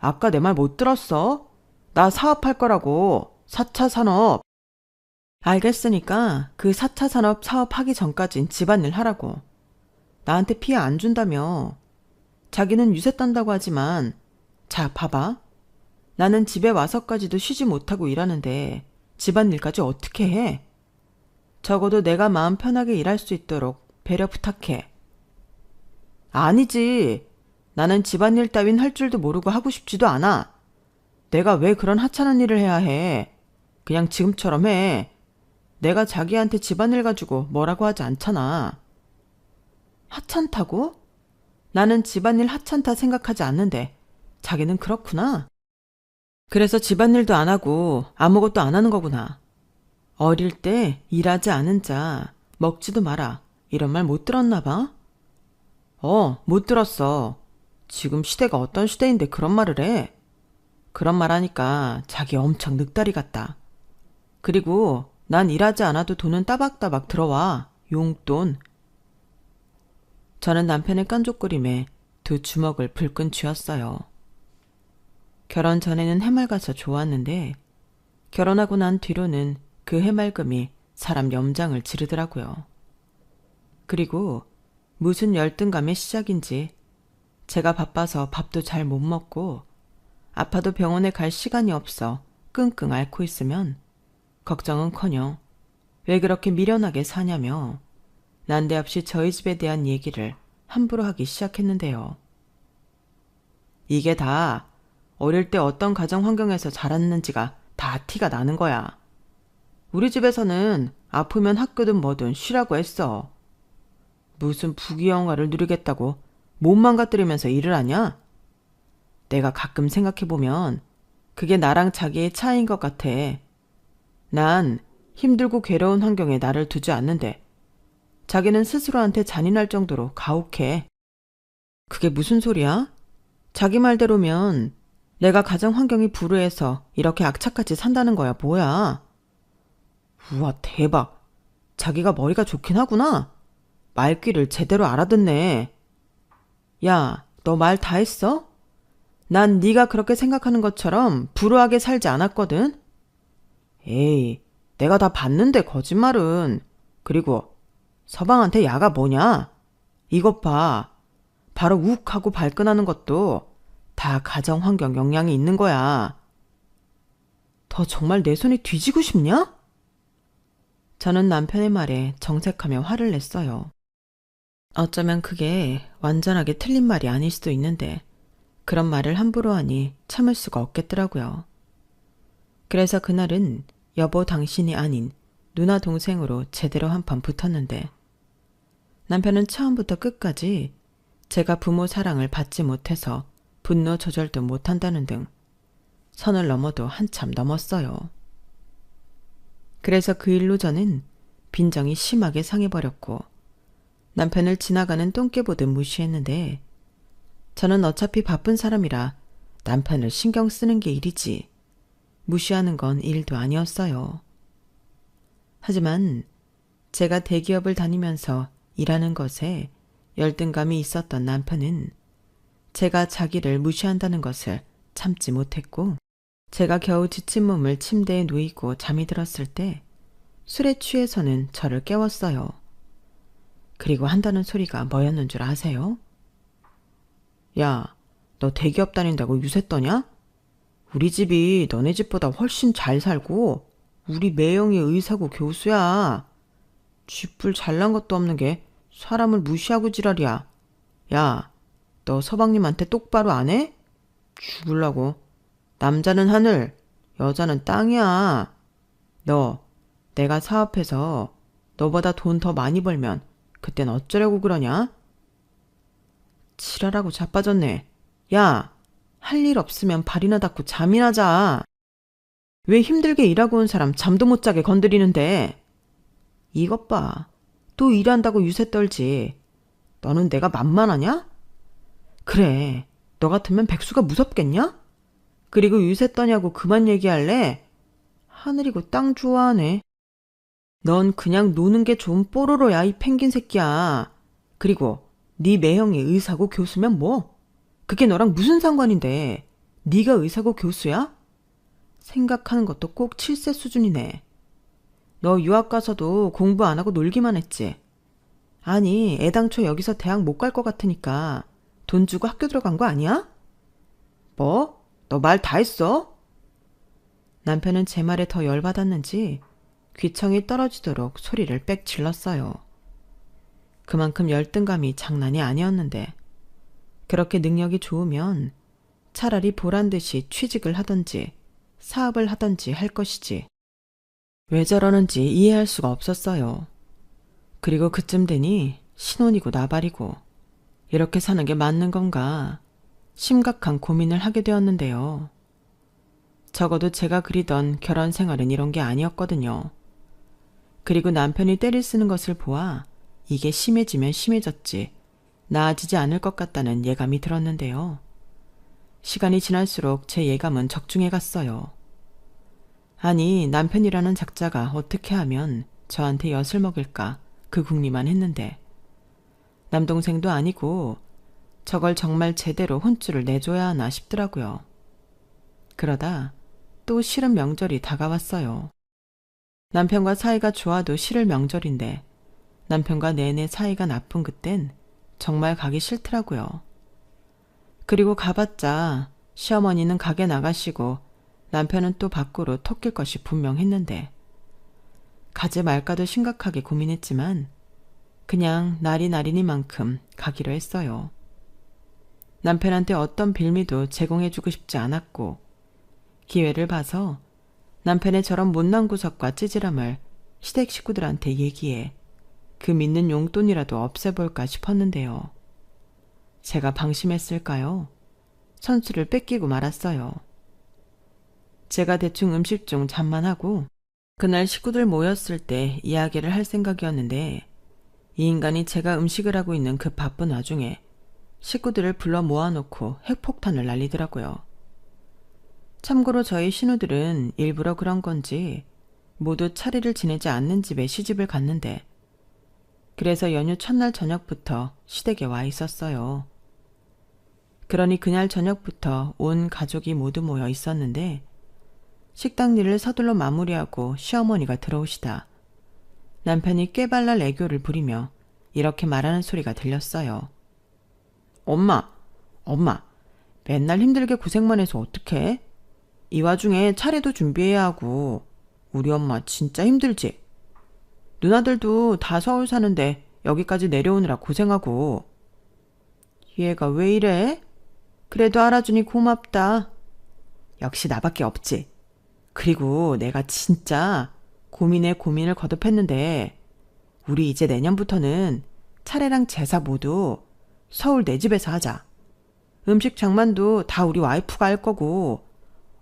아까 내 말 못 들었어? 나 사업할 거라고. 4차 산업. 알겠으니까 그 4차 산업 사업하기 전까진 집안일 하라고. 나한테 피해 안 준다며. 자기는 유세 떤다고 하지만 자, 봐봐. 나는 집에 와서까지도 쉬지 못하고 일하는데 집안일까지 어떻게 해? 적어도 내가 마음 편하게 일할 수 있도록 배려 부탁해. 아니지. 나는 집안일 따윈 할 줄도 모르고 하고 싶지도 않아. 내가 왜 그런 하찮은 일을 해야 해? 그냥 지금처럼 해. 내가 자기한테 집안일 가지고 뭐라고 하지 않잖아. 하찮다고? 나는 집안일 하찮다 생각하지 않는데 자기는 그렇구나. 그래서 집안일도 안 하고 아무것도 안 하는 거구나. 어릴 때 일하지 않은 자 먹지도 마라. 이런 말 못 들었나 봐? 못 들었어. 지금 시대가 어떤 시대인데 그런 말을 해? 그런 말 하니까 자기 엄청 늑다리 같다. 그리고 난 일하지 않아도 돈은 따박따박 들어와. 용돈. 저는 남편의 깐족거림에 두 주먹을 불끈 쥐었어요. 결혼 전에는 해맑아서 좋았는데 결혼하고 난 뒤로는 그 해맑음이 사람 염장을 지르더라고요. 그리고 무슨 열등감의 시작인지 제가 바빠서 밥도 잘 못 먹고 아파도 병원에 갈 시간이 없어 끙끙 앓고 있으면 걱정은커녕 왜 그렇게 미련하게 사냐며 난데없이 저희 집에 대한 얘기를 함부로 하기 시작했는데요. 이게 다 어릴 때 어떤 가정 환경에서 자랐는지가 다 티가 나는 거야. 우리 집에서는 아프면 학교든 뭐든 쉬라고 했어. 무슨 부귀영화를 누리겠다고 몸만 갖들이면서 일을 하냐? 내가 가끔 생각해보면 그게 나랑 자기의 차이인 것 같아. 난 힘들고 괴로운 환경에 나를 두지 않는데 자기는 스스로한테 잔인할 정도로 가혹해. 그게 무슨 소리야? 자기 말대로면 내가 가정 환경이 불우해서 이렇게 악착같이 산다는 거야, 뭐야? 우와, 대박. 자기가 머리가 좋긴 하구나. 말귀를 제대로 알아듣네. 야, 너 말 다 했어? 난 네가 그렇게 생각하는 것처럼 불우하게 살지 않았거든. 에이, 내가 다 봤는데 거짓말은. 그리고 서방한테 야가 뭐냐? 이것 봐. 바로 욱하고 발끈하는 것도 다 가정 환경 영향이 있는 거야. 더 정말 내 손이 뒤지고 싶냐? 저는 남편의 말에 정색하며 화를 냈어요. 어쩌면 그게 완전하게 틀린 말이 아닐 수도 있는데 그런 말을 함부로 하니 참을 수가 없겠더라고요. 그래서 그날은 여보 당신이 아닌 누나 동생으로 제대로 한판 붙었는데 남편은 처음부터 끝까지 제가 부모 사랑을 받지 못해서 분노 조절도 못한다는 등 선을 넘어도 한참 넘었어요. 그래서 그 일로 저는 빈정이 심하게 상해버렸고 남편을 지나가는 똥개 보듯 무시했는데 저는 어차피 바쁜 사람이라 남편을 신경 쓰는 게 일이지 무시하는 건 일도 아니었어요. 하지만 제가 대기업을 다니면서 일하는 것에 열등감이 있었던 남편은 제가 자기를 무시한다는 것을 참지 못했고 제가 겨우 지친 몸을 침대에 누이고 잠이 들었을 때 술에 취해서는 저를 깨웠어요. 그리고 한다는 소리가 뭐였는 줄 아세요? 야, 너 대기업 다닌다고 유세 떠냐? 우리 집이 너네 집보다 훨씬 잘 살고 우리 매형이 의사고 교수야. 쥐뿔 잘난 것도 없는 게 사람을 무시하고 지랄이야. 야, 너 서방님한테 똑바로 안 해? 죽을라고. 남자는 하늘, 여자는 땅이야. 너, 내가 사업해서 너보다 돈 더 많이 벌면 그땐 어쩌려고 그러냐? 지랄하고 자빠졌네. 야, 할 일 없으면 발이나 닦고 잠이나 자. 왜 힘들게 일하고 온 사람 잠도 못 자게 건드리는데? 이것 봐. 또 일한다고 유세 떨지. 너는 내가 만만하냐? 그래. 너 같으면 백수가 무섭겠냐? 그리고 유세 떠냐고 그만 얘기할래? 하늘이고 땅 좋아하네. 넌 그냥 노는 게 좋은 뽀로로야, 이 펭귄 새끼야. 그리고 네 매형이 의사고 교수면 뭐? 그게 너랑 무슨 상관인데? 네가 의사고 교수야? 생각하는 것도 꼭 7세 수준이네. 너 유학 가서도 공부 안 하고 놀기만 했지? 아니, 애당초 여기서 대학 못 갈 것 같으니까 돈 주고 학교 들어간 거 아니야? 뭐? 너 말 다 했어? 남편은 제 말에 더 열받았는지 귀청이 떨어지도록 소리를 빽 질렀어요. 그만큼 열등감이 장난이 아니었는데 그렇게 능력이 좋으면 차라리 보란 듯이 취직을 하던지 사업을 하던지 할 것이지. 왜 저러는지 이해할 수가 없었어요. 그리고 그쯤 되니 신혼이고 나발이고 이렇게 사는 게 맞는 건가 심각한 고민을 하게 되었는데요. 적어도 제가 그리던 결혼 생활은 이런 게 아니었거든요. 그리고 남편이 때를 쓰는 것을 보아 이게 심해지면 심해졌지 나아지지 않을 것 같다는 예감이 들었는데요. 시간이 지날수록 제 예감은 적중해 갔어요. 아니, 남편이라는 작자가 어떻게 하면 저한테 엿을 먹일까 그 궁리만 했는데 남동생도 아니고 저걸 정말 제대로 혼쭐을 내줘야 하나 싶더라고요. 그러다 또 싫은 명절이 다가왔어요. 남편과 사이가 좋아도 싫을 명절인데 남편과 내내 사이가 나쁜 그땐 정말 가기 싫더라고요. 그리고 가봤자 시어머니는 가게 나가시고 남편은 또 밖으로 톡길 것이 분명했는데 가지 말까도 심각하게 고민했지만 그냥 날이 날이니만큼 가기로 했어요. 남편한테 어떤 빌미도 제공해주고 싶지 않았고 기회를 봐서 남편의 저런 못난 구석과 찌질함을 시댁 식구들한테 얘기해 그 믿는 용돈이라도 없애볼까 싶었는데요. 제가 방심했을까요? 선수를 뺏기고 말았어요. 제가 대충 음식 중 잠만하고 그날 식구들 모였을 때 이야기를 할 생각이었는데 이 인간이 제가 음식을 하고 있는 그 바쁜 와중에 식구들을 불러 모아놓고 핵폭탄을 날리더라고요. 참고로 저희 신우들은 일부러 그런 건지 모두 차례를 지내지 않는 집에 시집을 갔는데 그래서 연휴 첫날 저녁부터 시댁에 와 있었어요. 그러니 그날 저녁부터 온 가족이 모두 모여 있었는데 식당 일을 서둘러 마무리하고 시어머니가 들어오시다 남편이 꾀발랄 애교를 부리며 이렇게 말하는 소리가 들렸어요. 엄마, 맨날 힘들게 고생만 해서 어떡해? 이 와중에 차례도 준비해야 하고 우리 엄마 진짜 힘들지? 누나들도 다 서울 사는데 여기까지 내려오느라 고생하고. 얘가 왜 이래? 그래도 알아주니 고맙다. 역시 나밖에 없지. 그리고 내가 진짜 고민에 고민을 거듭했는데 우리 이제 내년부터는 차례랑 제사 모두 서울 내 집에서 하자. 음식 장만도 다 우리 와이프가 할 거고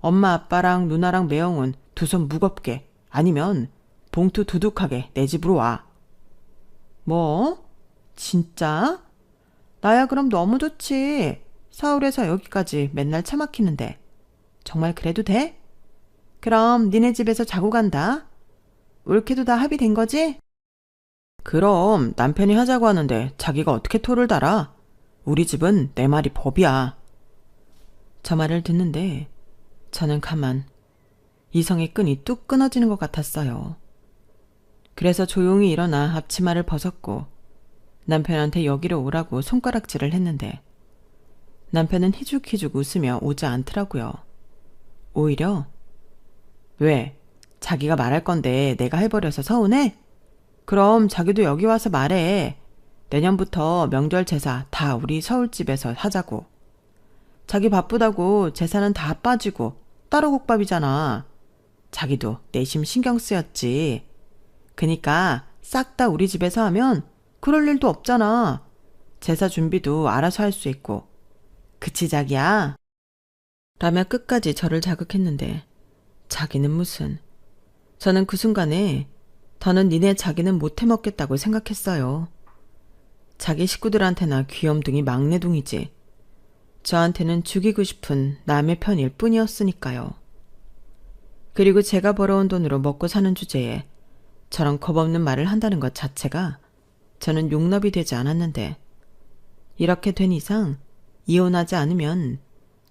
엄마 아빠랑 누나랑 매형은 두 손 무겁게 아니면 봉투 두둑하게 내 집으로 와. 뭐? 진짜? 나야 그럼 너무 좋지. 서울에서 여기까지 맨날 차 막히는데. 정말 그래도 돼? 그럼 니네 집에서 자고 간다. 옳게도 다 합의된 거지? 그럼 남편이 하자고 하는데 자기가 어떻게 토를 달아? 우리 집은 내 말이 법이야. 저 말을 듣는데 저는 가만 이성의 끈이 뚝 끊어지는 것 같았어요. 그래서 조용히 일어나 앞치마를 벗었고 남편한테 여기로 오라고 손가락질을 했는데 남편은 희죽희죽 웃으며 오지 않더라고요. 오히려 왜? 자기가 말할 건데 내가 해버려서 서운해? 그럼 자기도 여기 와서 말해. 내년부터 명절 제사 다 우리 서울집에서 하자고. 자기 바쁘다고 제사는 다 빠지고 따로 국밥이잖아. 자기도 내심 신경 쓰였지. 그니까 싹 다 우리 집에서 하면 그럴 일도 없잖아. 제사 준비도 알아서 할 수 있고. 그치 자기야? 라며 끝까지 저를 자극했는데 자기는 무슨. 저는 그 순간에 더는 니네 자기는 못 해먹겠다고 생각했어요. 자기 식구들한테나 귀염둥이 막내둥이지. 저한테는 죽이고 싶은 남의 편일 뿐이었으니까요. 그리고 제가 벌어온 돈으로 먹고 사는 주제에 저런 겁없는 말을 한다는 것 자체가 저는 용납이 되지 않았는데 이렇게 된 이상 이혼하지 않으면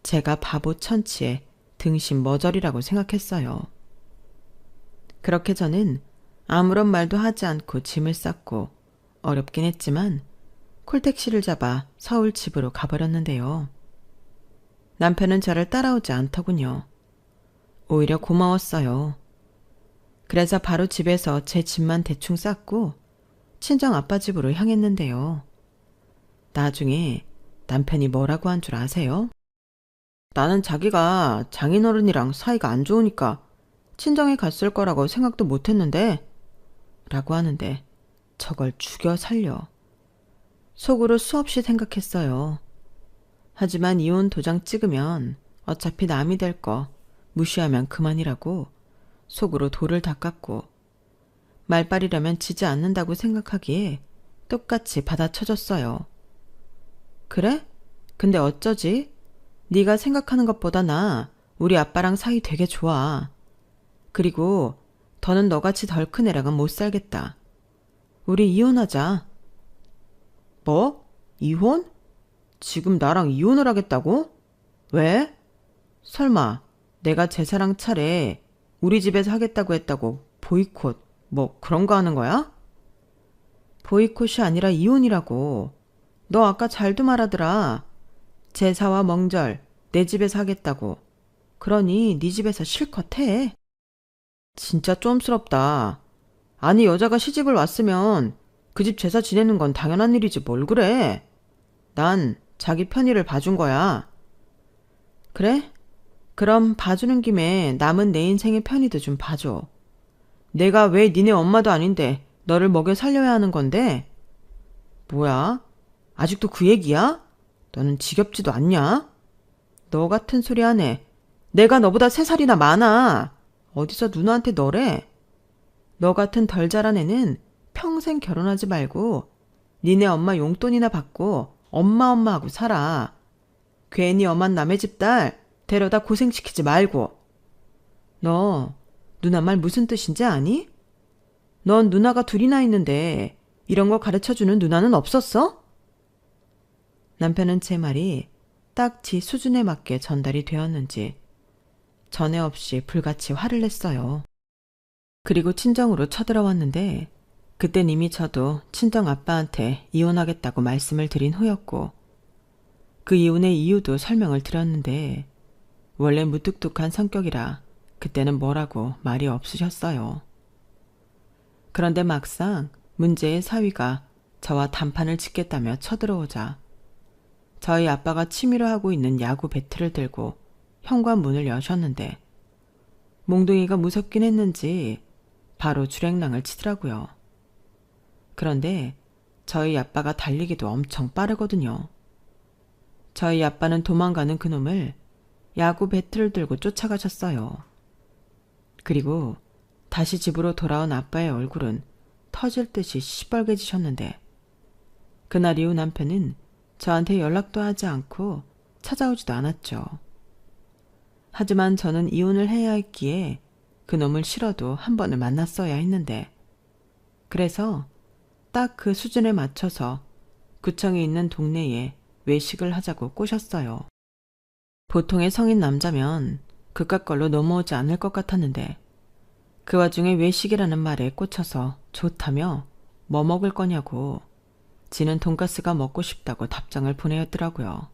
제가 바보 천치에 등신 머저리라고 생각했어요. 그렇게 저는 아무런 말도 하지 않고 짐을 쌌고 어렵긴 했지만 콜택시를 잡아 서울 집으로 가버렸는데요. 남편은 저를 따라오지 않더군요. 오히려 고마웠어요. 그래서 바로 집에서 제 짐만 대충 쌌고 친정 아빠 집으로 향했는데요. 나중에 남편이 뭐라고 한 줄 아세요? 나는 자기가 장인어른이랑 사이가 안 좋으니까 친정에 갔을 거라고 생각도 못 했는데 라고 하는데 저걸 죽여 살려. 속으로 수없이 생각했어요. 하지만 이혼 도장 찍으면 어차피 남이 될 거 무시하면 그만이라고 속으로 돌을 닦았고 말빨이라면 지지 않는다고 생각하기에 똑같이 받아쳐줬어요. 그래? 근데 어쩌지? 네가 생각하는 것보다 나 우리 아빠랑 사이 되게 좋아. 그리고 더는 너같이 덜 큰 애랑은 못 살겠다. 우리 이혼하자. 뭐? 이혼? 지금 나랑 이혼을 하겠다고? 왜? 설마 내가 제사랑 차례 우리 집에서 하겠다고 했다고 보이콧 뭐 그런 거 하는 거야? 보이콧이 아니라 이혼이라고. 너 아까 잘도 말하더라. 제사와 멍절 내 집에서 하겠다고. 그러니 네 집에서 실컷 해. 진짜 쫌스럽다. 아니 여자가 시집을 왔으면 그 집 제사 지내는 건 당연한 일이지 뭘 그래. 난 자기 편의를 봐준 거야. 그래? 그럼 봐주는 김에 남은 내 인생의 편의도 좀 봐줘. 내가 왜 니네 엄마도 아닌데 너를 먹여 살려야 하는 건데? 뭐야? 아직도 그 얘기야? 너는 지겹지도 않냐? 너 같은 소리 하네. 내가 너보다 3살이나 많아. 어디서 누나한테 너래? 너 같은 덜 자란 애는 평생 결혼하지 말고 니네 엄마 용돈이나 받고 엄마 하고 살아. 괜히 엄한 남의 집 딸 데려다 고생시키지 말고. 너 누나 말 무슨 뜻인지 아니? 넌 누나가 둘이나 있는데 이런 거 가르쳐주는 누나는 없었어? 남편은 제 말이 딱 지 수준에 맞게 전달이 되었는지 전에 없이 불같이 화를 냈어요. 그리고 친정으로 쳐들어왔는데 그땐 이미 저도 친정 아빠한테 이혼하겠다고 말씀을 드린 후였고 그 이혼의 이유도 설명을 드렸는데 원래 무뚝뚝한 성격이라 그때는 뭐라고 말이 없으셨어요. 그런데 막상 문제의 사위가 저와 단판을 짓겠다며 쳐들어오자 저희 아빠가 취미로 하고 있는 야구 배트를 들고 현관문을 여셨는데 몽둥이가 무섭긴 했는지 바로 주랭랑을 치더라고요. 그런데 저희 아빠가 달리기도 엄청 빠르거든요. 저희 아빠는 도망가는 그놈을 야구 배트를 들고 쫓아가셨어요. 그리고 다시 집으로 돌아온 아빠의 얼굴은 터질 듯이 시뻘개지셨는데 그날 이후 남편은 저한테 연락도 하지 않고 찾아오지도 않았죠. 하지만 저는 이혼을 해야 했기에 그놈을 싫어도 한 번을 만났어야 했는데 그래서 딱 그 수준에 맞춰서 구청에 있는 동네에 외식을 하자고 꼬셨어요. 보통의 성인 남자면 그깟 걸로 넘어오지 않을 것 같았는데 그 와중에 외식이라는 말에 꽂혀서 좋다며 뭐 먹을 거냐고 지는 돈가스가 먹고 싶다고 답장을 보내었더라고요.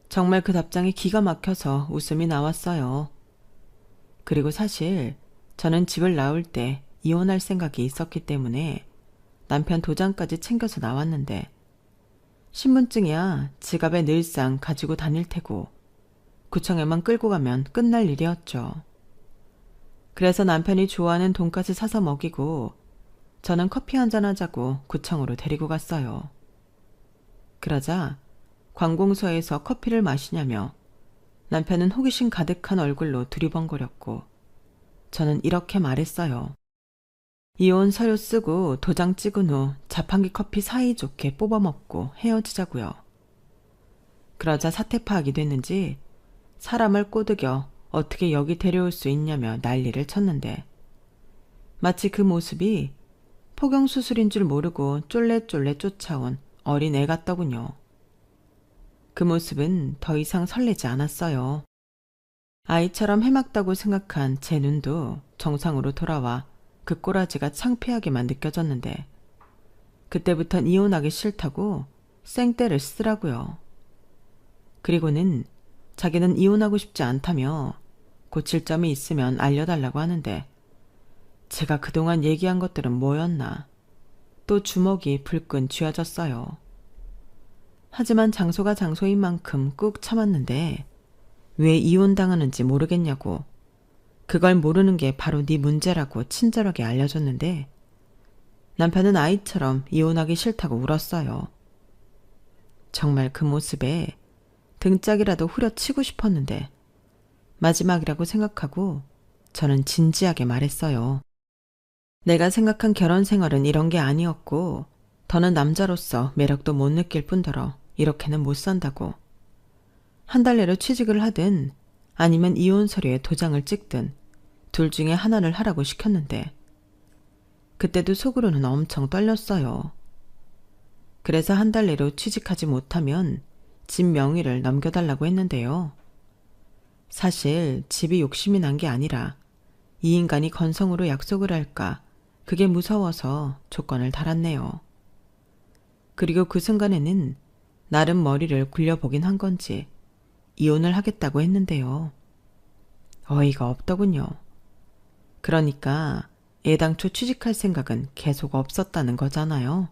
정말 그 답장이 기가 막혀서 웃음이 나왔어요. 그리고 사실 저는 집을 나올 때 이혼할 생각이 있었기 때문에 남편 도장까지 챙겨서 나왔는데 신분증이야 지갑에 늘상 가지고 다닐 테고 구청에만 끌고 가면 끝날 일이었죠. 그래서 남편이 좋아하는 돈가스 사서 먹이고 저는 커피 한잔 하자고 구청으로 데리고 갔어요. 그러자 관공서에서 커피를 마시냐며 남편은 호기심 가득한 얼굴로 두리번거렸고 저는 이렇게 말했어요. 이혼 서류 쓰고 도장 찍은 후 자판기 커피 사이좋게 뽑아 먹고 헤어지자고요. 그러자 사태 파악이 됐는지 사람을 꼬드겨 어떻게 여기 데려올 수 있냐며 난리를 쳤는데 마치 그 모습이 포경수술인 줄 모르고 쫄래쫄래 쫓아온 어린 애 같더군요. 그 모습은 더 이상 설레지 않았어요. 아이처럼 해맑다고 생각한 제 눈도 정상으로 돌아와 그 꼬라지가 창피하게만 느껴졌는데 그때부턴 이혼하기 싫다고 생떼를 쓰더라고요. 그리고는 자기는 이혼하고 싶지 않다며 고칠 점이 있으면 알려달라고 하는데 제가 그동안 얘기한 것들은 뭐였나. 또 주먹이 불끈 쥐어졌어요. 하지만 장소가 장소인 만큼 꾹 참았는데 왜 이혼당하는지 모르겠냐고 그걸 모르는 게 바로 네 문제라고 친절하게 알려줬는데 남편은 아이처럼 이혼하기 싫다고 울었어요. 정말 그 모습에 등짝이라도 후려치고 싶었는데 마지막이라고 생각하고 저는 진지하게 말했어요. 내가 생각한 결혼 생활은 이런 게 아니었고 더는 남자로서 매력도 못 느낄 뿐더러 이렇게는 못 산다고. 한 달 내로 취직을 하든 아니면 이혼 서류에 도장을 찍든 둘 중에 하나를 하라고 시켰는데 그때도 속으로는 엄청 떨렸어요. 그래서 한 달 내로 취직하지 못하면 집 명의를 넘겨달라고 했는데요. 사실 집이 욕심이 난 게 아니라 이 인간이 건성으로 약속을 할까 그게 무서워서 조건을 달았네요. 그리고 그 순간에는 나름 머리를 굴려보긴 한 건지 이혼을 하겠다고 했는데요. 어이가 없더군요. 그러니까 애당초 취직할 생각은 계속 없었다는 거잖아요.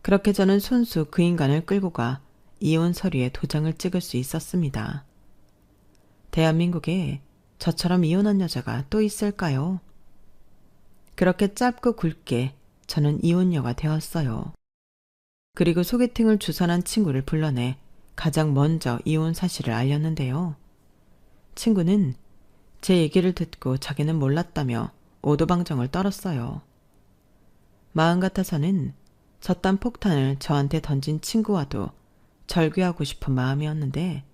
그렇게 저는 손수 그 인간을 끌고 가 이혼 서류에 도장을 찍을 수 있었습니다. 대한민국에 저처럼 이혼한 여자가 또 있을까요? 그렇게 짧고 굵게 저는 이혼녀가 되었어요. 그리고 소개팅을 주선한 친구를 불러내 가장 먼저 이혼 사실을 알렸는데요. 친구는 제 얘기를 듣고 자기는 몰랐다며 오도방정을 떨었어요. 마음 같아서는 저딴 폭탄을 저한테 던진 친구와도 절규하고 싶은 마음이었는데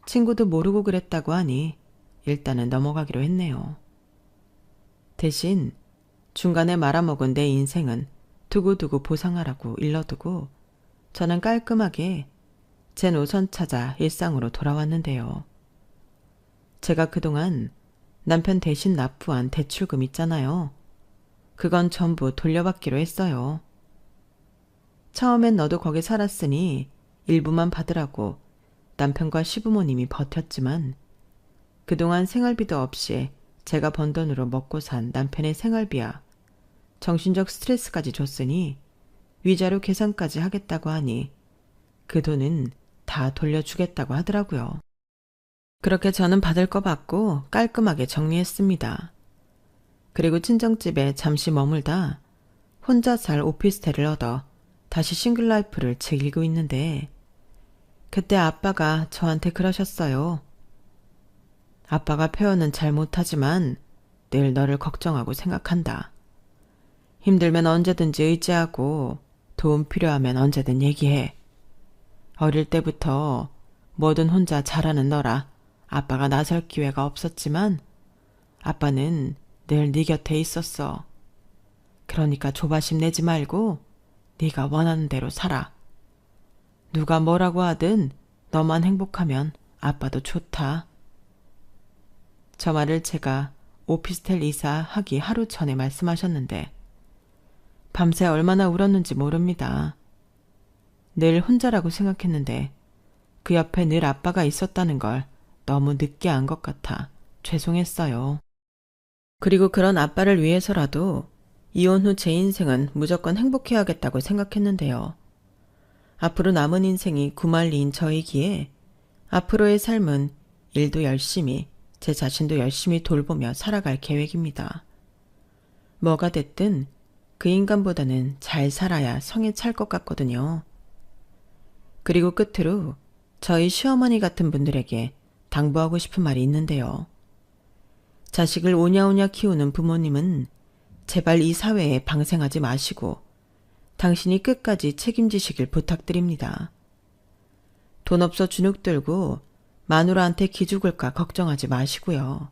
친구도 모르고 그랬다고 하니 일단은 넘어가기로 했네요. 대신 중간에 말아먹은 내 인생은 두고두고 보상하라고 일러두고 저는 깔끔하게 제 노선 찾아 일상으로 돌아왔는데요. 제가 그동안 남편 대신 납부한 대출금 있잖아요. 그건 전부 돌려받기로 했어요. 처음엔 너도 거기 살았으니 일부만 받으라고 남편과 시부모님이 버텼지만 그동안 생활비도 없이 제가 번 돈으로 먹고 산 남편의 생활비야 정신적 스트레스까지 줬으니 위자료 계산까지 하겠다고 하니 그 돈은 다 돌려주겠다고 하더라고요. 그렇게 저는 받을 거 받고 깔끔하게 정리했습니다. 그리고 친정집에 잠시 머물다 혼자 살 오피스텔을 얻어 다시 싱글라이프를 즐기고 있는데 그때 아빠가 저한테 그러셨어요. 아빠가 표현은 잘 못하지만 늘 너를 걱정하고 생각한다. 힘들면 언제든지 의지하고 도움 필요하면 언제든 얘기해. 어릴 때부터 뭐든 혼자 잘하는 너라 아빠가 나설 기회가 없었지만 아빠는 늘 네 곁에 있었어. 그러니까 조바심 내지 말고 네가 원하는 대로 살아. 누가 뭐라고 하든 너만 행복하면 아빠도 좋다. 저 말을 제가 오피스텔 이사하기 하루 전에 말씀하셨는데 밤새 얼마나 울었는지 모릅니다. 늘 혼자라고 생각했는데 그 옆에 늘 아빠가 있었다는 걸 너무 늦게 안 것 같아 죄송했어요. 그리고 그런 아빠를 위해서라도 이혼 후 제 인생은 무조건 행복해야겠다고 생각했는데요. 앞으로 남은 인생이 구말리인 저이기에 앞으로의 삶은 일도 열심히 제 자신도 열심히 돌보며 살아갈 계획입니다. 뭐가 됐든 그 인간보다는 잘 살아야 성에 찰 것 같거든요. 그리고 끝으로 저희 시어머니 같은 분들에게 당부하고 싶은 말이 있는데요. 자식을 오냐오냐 키우는 부모님은 제발 이 사회에 방생하지 마시고 당신이 끝까지 책임지시길 부탁드립니다. 돈 없어 주눅 들고 마누라한테 기죽을까 걱정하지 마시고요.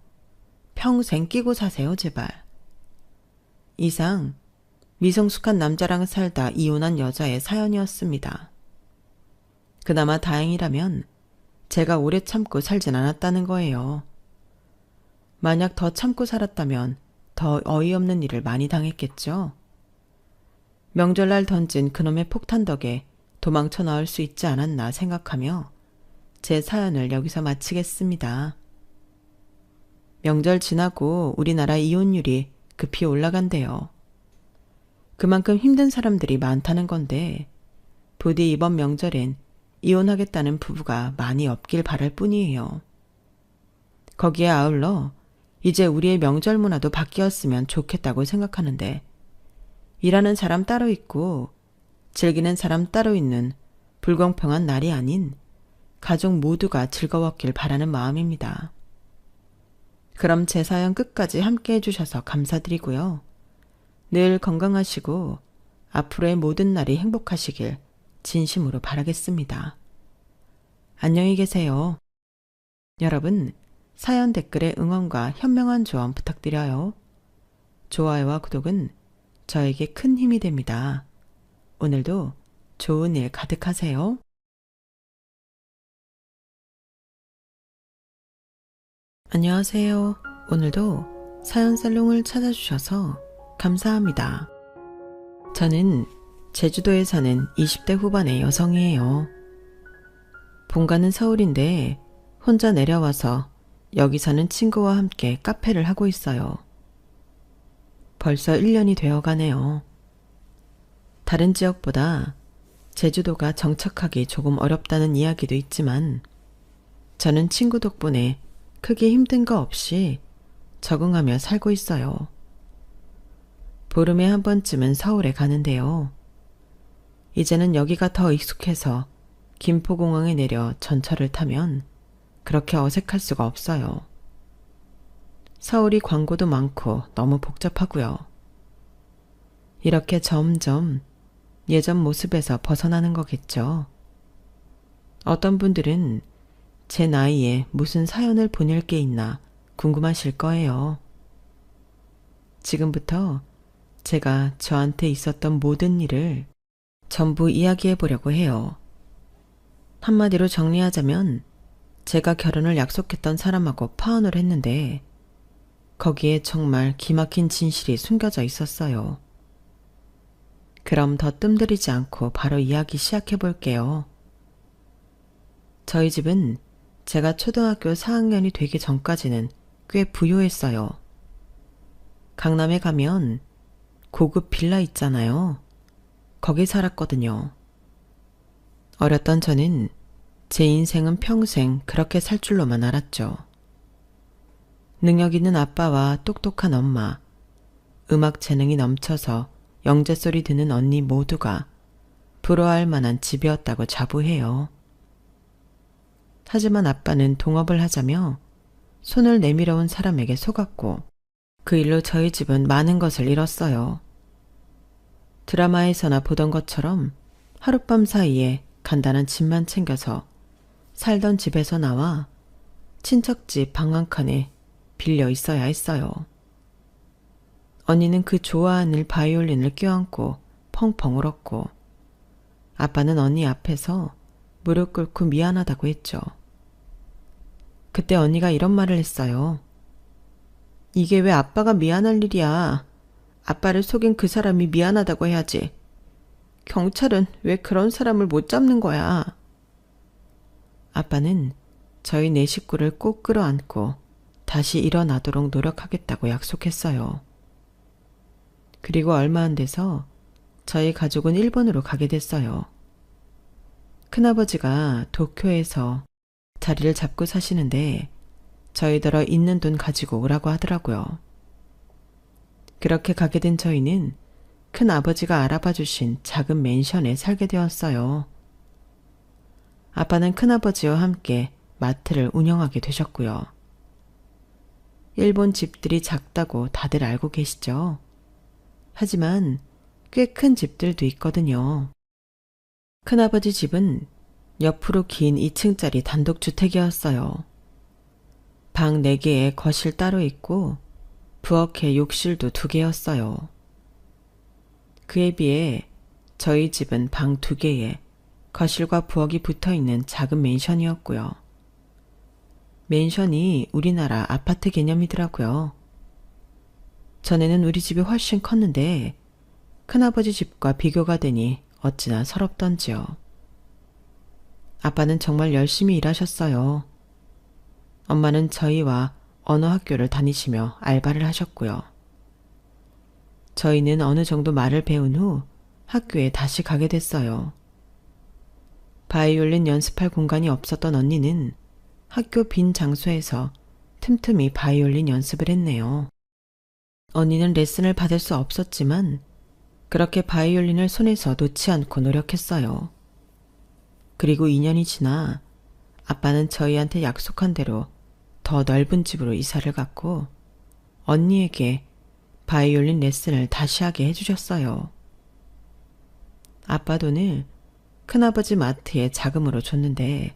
평생 끼고 사세요, 제발. 이상 미성숙한 남자랑 살다 이혼한 여자의 사연이었습니다. 그나마 다행이라면 제가 오래 참고 살진 않았다는 거예요. 만약 더 참고 살았다면 더 어이없는 일을 많이 당했겠죠. 명절날 던진 그놈의 폭탄 덕에 도망쳐 나올 수 있지 않았나 생각하며 제 사연을 여기서 마치겠습니다. 명절 지나고 우리나라 이혼율이 급히 올라간대요. 그만큼 힘든 사람들이 많다는 건데 부디 이번 명절엔 이혼하겠다는 부부가 많이 없길 바랄 뿐이에요. 거기에 아울러 이제 우리의 명절 문화도 바뀌었으면 좋겠다고 생각하는데 일하는 사람 따로 있고 즐기는 사람 따로 있는 불공평한 날이 아닌 가족 모두가 즐거웠길 바라는 마음입니다. 그럼 제 사연 끝까지 함께 해주셔서 감사드리고요. 늘 건강하시고 앞으로의 모든 날이 행복하시길 진심으로 바라겠습니다. 안녕히 계세요. 여러분, 사연 댓글에 응원과 현명한 조언 부탁드려요. 좋아요와 구독은 저에게 큰 힘이 됩니다. 오늘도 좋은 일 가득하세요. 안녕하세요. 오늘도 사연 살롱을 찾아주셔서 감사합니다. 저는 제주도에 사는 20대 후반의 여성이에요. 본가는 서울인데 혼자 내려와서 여기 사는 친구와 함께 카페를 하고 있어요. 벌써 1년이 되어가네요. 다른 지역보다 제주도가 정착하기 조금 어렵다는 이야기도 있지만 저는 친구 덕분에 크게 힘든 거 없이 적응하며 살고 있어요. 보름에 한 번쯤은 서울에 가는데요. 이제는 여기가 더 익숙해서 김포공항에 내려 전철을 타면 그렇게 어색할 수가 없어요. 서울이 광고도 많고 너무 복잡하고요. 이렇게 점점 예전 모습에서 벗어나는 거겠죠. 어떤 분들은 제 나이에 무슨 사연을 보낼 게 있나 궁금하실 거예요. 지금부터 제가 저한테 있었던 모든 일을 전부 이야기해 보려고 해요. 한마디로 정리하자면 제가 결혼을 약속했던 사람하고 파혼을 했는데 거기에 정말 기막힌 진실이 숨겨져 있었어요. 그럼 더 뜸들이지 않고 바로 이야기 시작해 볼게요. 저희 집은 제가 초등학교 4학년이 되기 전까지는 꽤 부유했어요. 강남에 가면 고급 빌라 있잖아요. 거기 살았거든요. 어렸던 저는 제 인생은 평생 그렇게 살 줄로만 알았죠. 능력 있는 아빠와 똑똑한 엄마, 음악 재능이 넘쳐서 영재소리 듣는 언니 모두가 부러워할 만한 집이었다고 자부해요. 하지만 아빠는 동업을 하자며 손을 내밀어 온 사람에게 속았고 그 일로 저희 집은 많은 것을 잃었어요. 드라마에서나 보던 것처럼 하룻밤 사이에 간단한 집만 챙겨서 살던 집에서 나와 친척집 방 한 칸에 빌려 있어야 했어요. 언니는 그 좋아하는 바이올린을 껴안고 펑펑 울었고 아빠는 언니 앞에서 무릎 꿇고 미안하다고 했죠. 그때 언니가 이런 말을 했어요. 이게 왜 아빠가 미안할 일이야. 아빠를 속인 그 사람이 미안하다고 해야지. 경찰은 왜 그런 사람을 못 잡는 거야. 아빠는 저희 네 식구를 꼭 끌어안고 다시 일어나도록 노력하겠다고 약속했어요. 그리고 얼마 안 돼서 저희 가족은 일본으로 가게 됐어요. 큰아버지가 도쿄에서 자리를 잡고 사시는데 저희더러 있는 돈 가지고 오라고 하더라고요. 그렇게 가게 된 저희는 큰아버지가 알아봐 주신 작은 맨션에 살게 되었어요. 아빠는 큰아버지와 함께 마트를 운영하게 되셨고요. 일본 집들이 작다고 다들 알고 계시죠? 하지만 꽤 큰 집들도 있거든요. 큰아버지 집은 옆으로 긴 2층짜리 단독주택이었어요. 방 4개에 거실 따로 있고 부엌에 욕실도 2개였어요. 그에 비해 저희 집은 방 2개에 거실과 부엌이 붙어있는 작은 맨션이었고요. 맨션이 우리나라 아파트 개념이더라고요. 전에는 우리 집이 훨씬 컸는데 큰아버지 집과 비교가 되니 어찌나 서럽던지요. 아빠는 정말 열심히 일하셨어요. 엄마는 저희와 언어 학교를 다니시며 알바를 하셨고요. 저희는 어느 정도 말을 배운 후 학교에 다시 가게 됐어요. 바이올린 연습할 공간이 없었던 언니는 학교 빈 장소에서 틈틈이 바이올린 연습을 했네요. 언니는 레슨을 받을 수 없었지만 그렇게 바이올린을 손에서 놓지 않고 노력했어요. 그리고 2년이 지나 아빠는 저희한테 약속한 대로 더 넓은 집으로 이사를 갔고 언니에게 바이올린 레슨을 다시 하게 해주셨어요. 아빠 돈을 큰아버지 마트에 자금으로 줬는데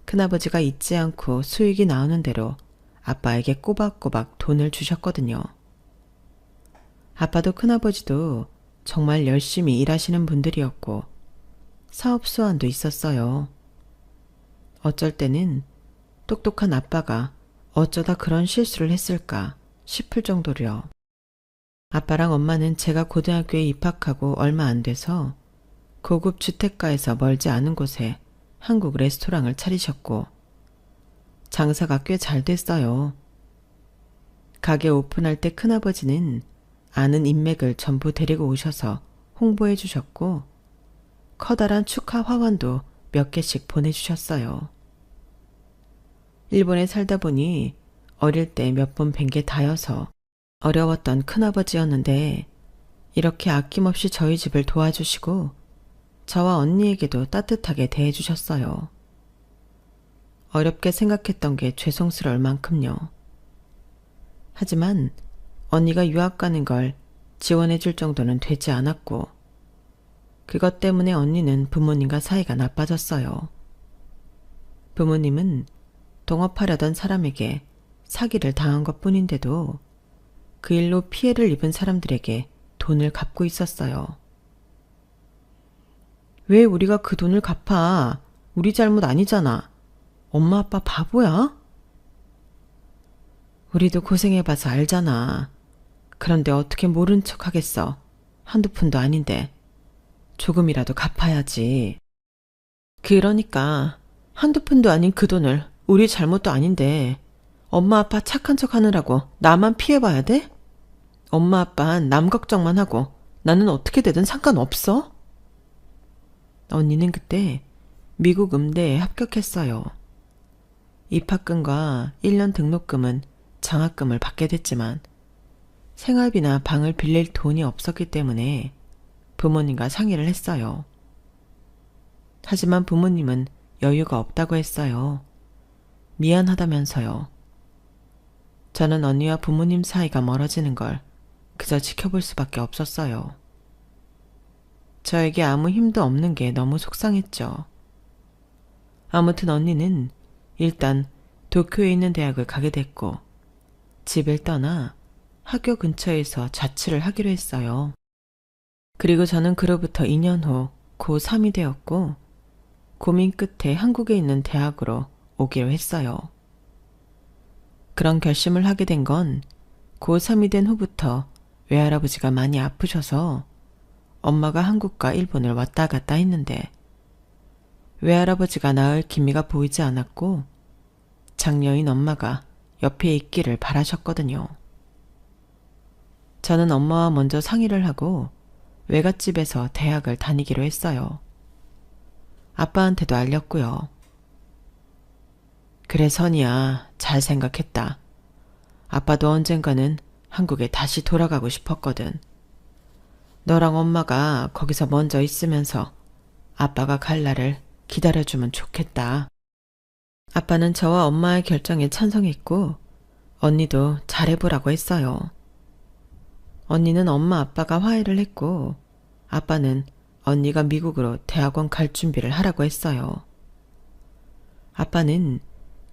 큰아버지가 잊지 않고 수익이 나오는 대로 아빠에게 꼬박꼬박 돈을 주셨거든요. 아빠도 큰아버지도 정말 열심히 일하시는 분들이었고 사업 수완도 있었어요. 어쩔 때는 똑똑한 아빠가 어쩌다 그런 실수를 했을까 싶을 정도로요. 아빠랑 엄마는 제가 고등학교에 입학하고 얼마 안 돼서 고급 주택가에서 멀지 않은 곳에 한국 레스토랑을 차리셨고 장사가 꽤 잘 됐어요. 가게 오픈할 때 큰아버지는 아는 인맥을 전부 데리고 오셔서 홍보해 주셨고 커다란 축하 화환도 몇 개씩 보내주셨어요. 일본에 살다 보니 어릴 때 몇 번 뵌 게 다여서 어려웠던 큰아버지였는데 이렇게 아낌없이 저희 집을 도와주시고 저와 언니에게도 따뜻하게 대해주셨어요. 어렵게 생각했던 게 죄송스러울 만큼요. 하지만 언니가 유학 가는 걸 지원해줄 정도는 되지 않았고 그것 때문에 언니는 부모님과 사이가 나빠졌어요. 부모님은 동업하려던 사람에게 사기를 당한 것뿐인데도 그 일로 피해를 입은 사람들에게 돈을 갚고 있었어요. 왜 우리가 그 돈을 갚아? 우리 잘못 아니잖아. 엄마 아빠 바보야? 우리도 고생해봐서 알잖아. 그런데 어떻게 모른 척 하겠어. 한두 푼도 아닌데. 조금이라도 갚아야지. 그러니까 한두 푼도 아닌 그 돈을 우리 잘못도 아닌데 엄마 아빠 착한 척 하느라고 나만 피해봐야 돼? 엄마 아빠는 남 걱정만 하고 나는 어떻게 되든 상관없어? 언니는 그때 미국 음대에 합격했어요. 입학금과 1년 등록금은 장학금을 받게 됐지만 생활비나 방을 빌릴 돈이 없었기 때문에 부모님과 상의를 했어요. 하지만 부모님은 여유가 없다고 했어요. 미안하다면서요. 저는 언니와 부모님 사이가 멀어지는 걸 그저 지켜볼 수밖에 없었어요. 저에게 아무 힘도 없는 게 너무 속상했죠. 아무튼 언니는 일단 도쿄에 있는 대학을 가게 됐고 집을 떠나 학교 근처에서 자취를 하기로 했어요. 그리고 저는 그로부터 2년 후 고3이 되었고 고민 끝에 한국에 있는 대학으로 오기로 했어요. 그런 결심을 하게 된 건 고3이 된 후부터 외할아버지가 많이 아프셔서 엄마가 한국과 일본을 왔다 갔다 했는데 외할아버지가 나을 기미가 보이지 않았고 장녀인 엄마가 옆에 있기를 바라셨거든요. 저는 엄마와 먼저 상의를 하고 외갓집에서 대학을 다니기로 했어요. 아빠한테도 알렸고요. 그래 선이야, 잘 생각했다. 아빠도 언젠가는 한국에 다시 돌아가고 싶었거든. 너랑 엄마가 거기서 먼저 있으면서 아빠가 갈 날을 기다려주면 좋겠다. 아빠는 저와 엄마의 결정에 찬성했고 언니도 잘해보라고 했어요. 언니는 엄마 아빠가 화해를 했고 아빠는 언니가 미국으로 대학원 갈 준비를 하라고 했어요. 아빠는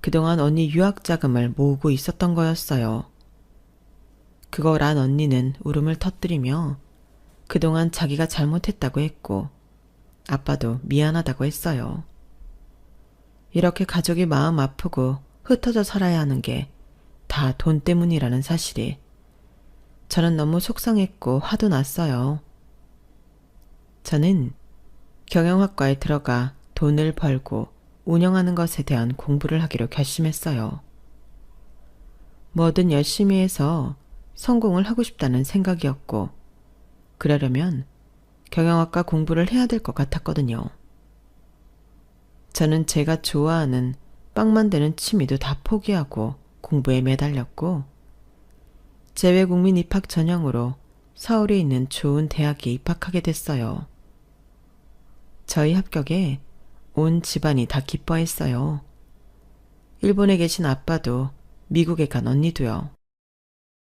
그동안 언니 유학 자금을 모으고 있었던 거였어요. 그걸 안 언니는 울음을 터뜨리며 그동안 자기가 잘못했다고 했고 아빠도 미안하다고 했어요. 이렇게 가족이 마음 아프고 흩어져 살아야 하는 게 다 돈 때문이라는 사실이 저는 너무 속상했고 화도 났어요. 저는 경영학과에 들어가 돈을 벌고 운영하는 것에 대한 공부를 하기로 결심했어요. 뭐든 열심히 해서 성공을 하고 싶다는 생각이었고 그러려면 경영학과 공부를 해야 될 것 같았거든요. 저는 제가 좋아하는 빵 만드는 취미도 다 포기하고 공부에 매달렸고 재외국민 입학 전형으로 서울에 있는 좋은 대학에 입학하게 됐어요. 저희 합격에 온 집안이 다 기뻐했어요. 일본에 계신 아빠도 미국에 간 언니도요.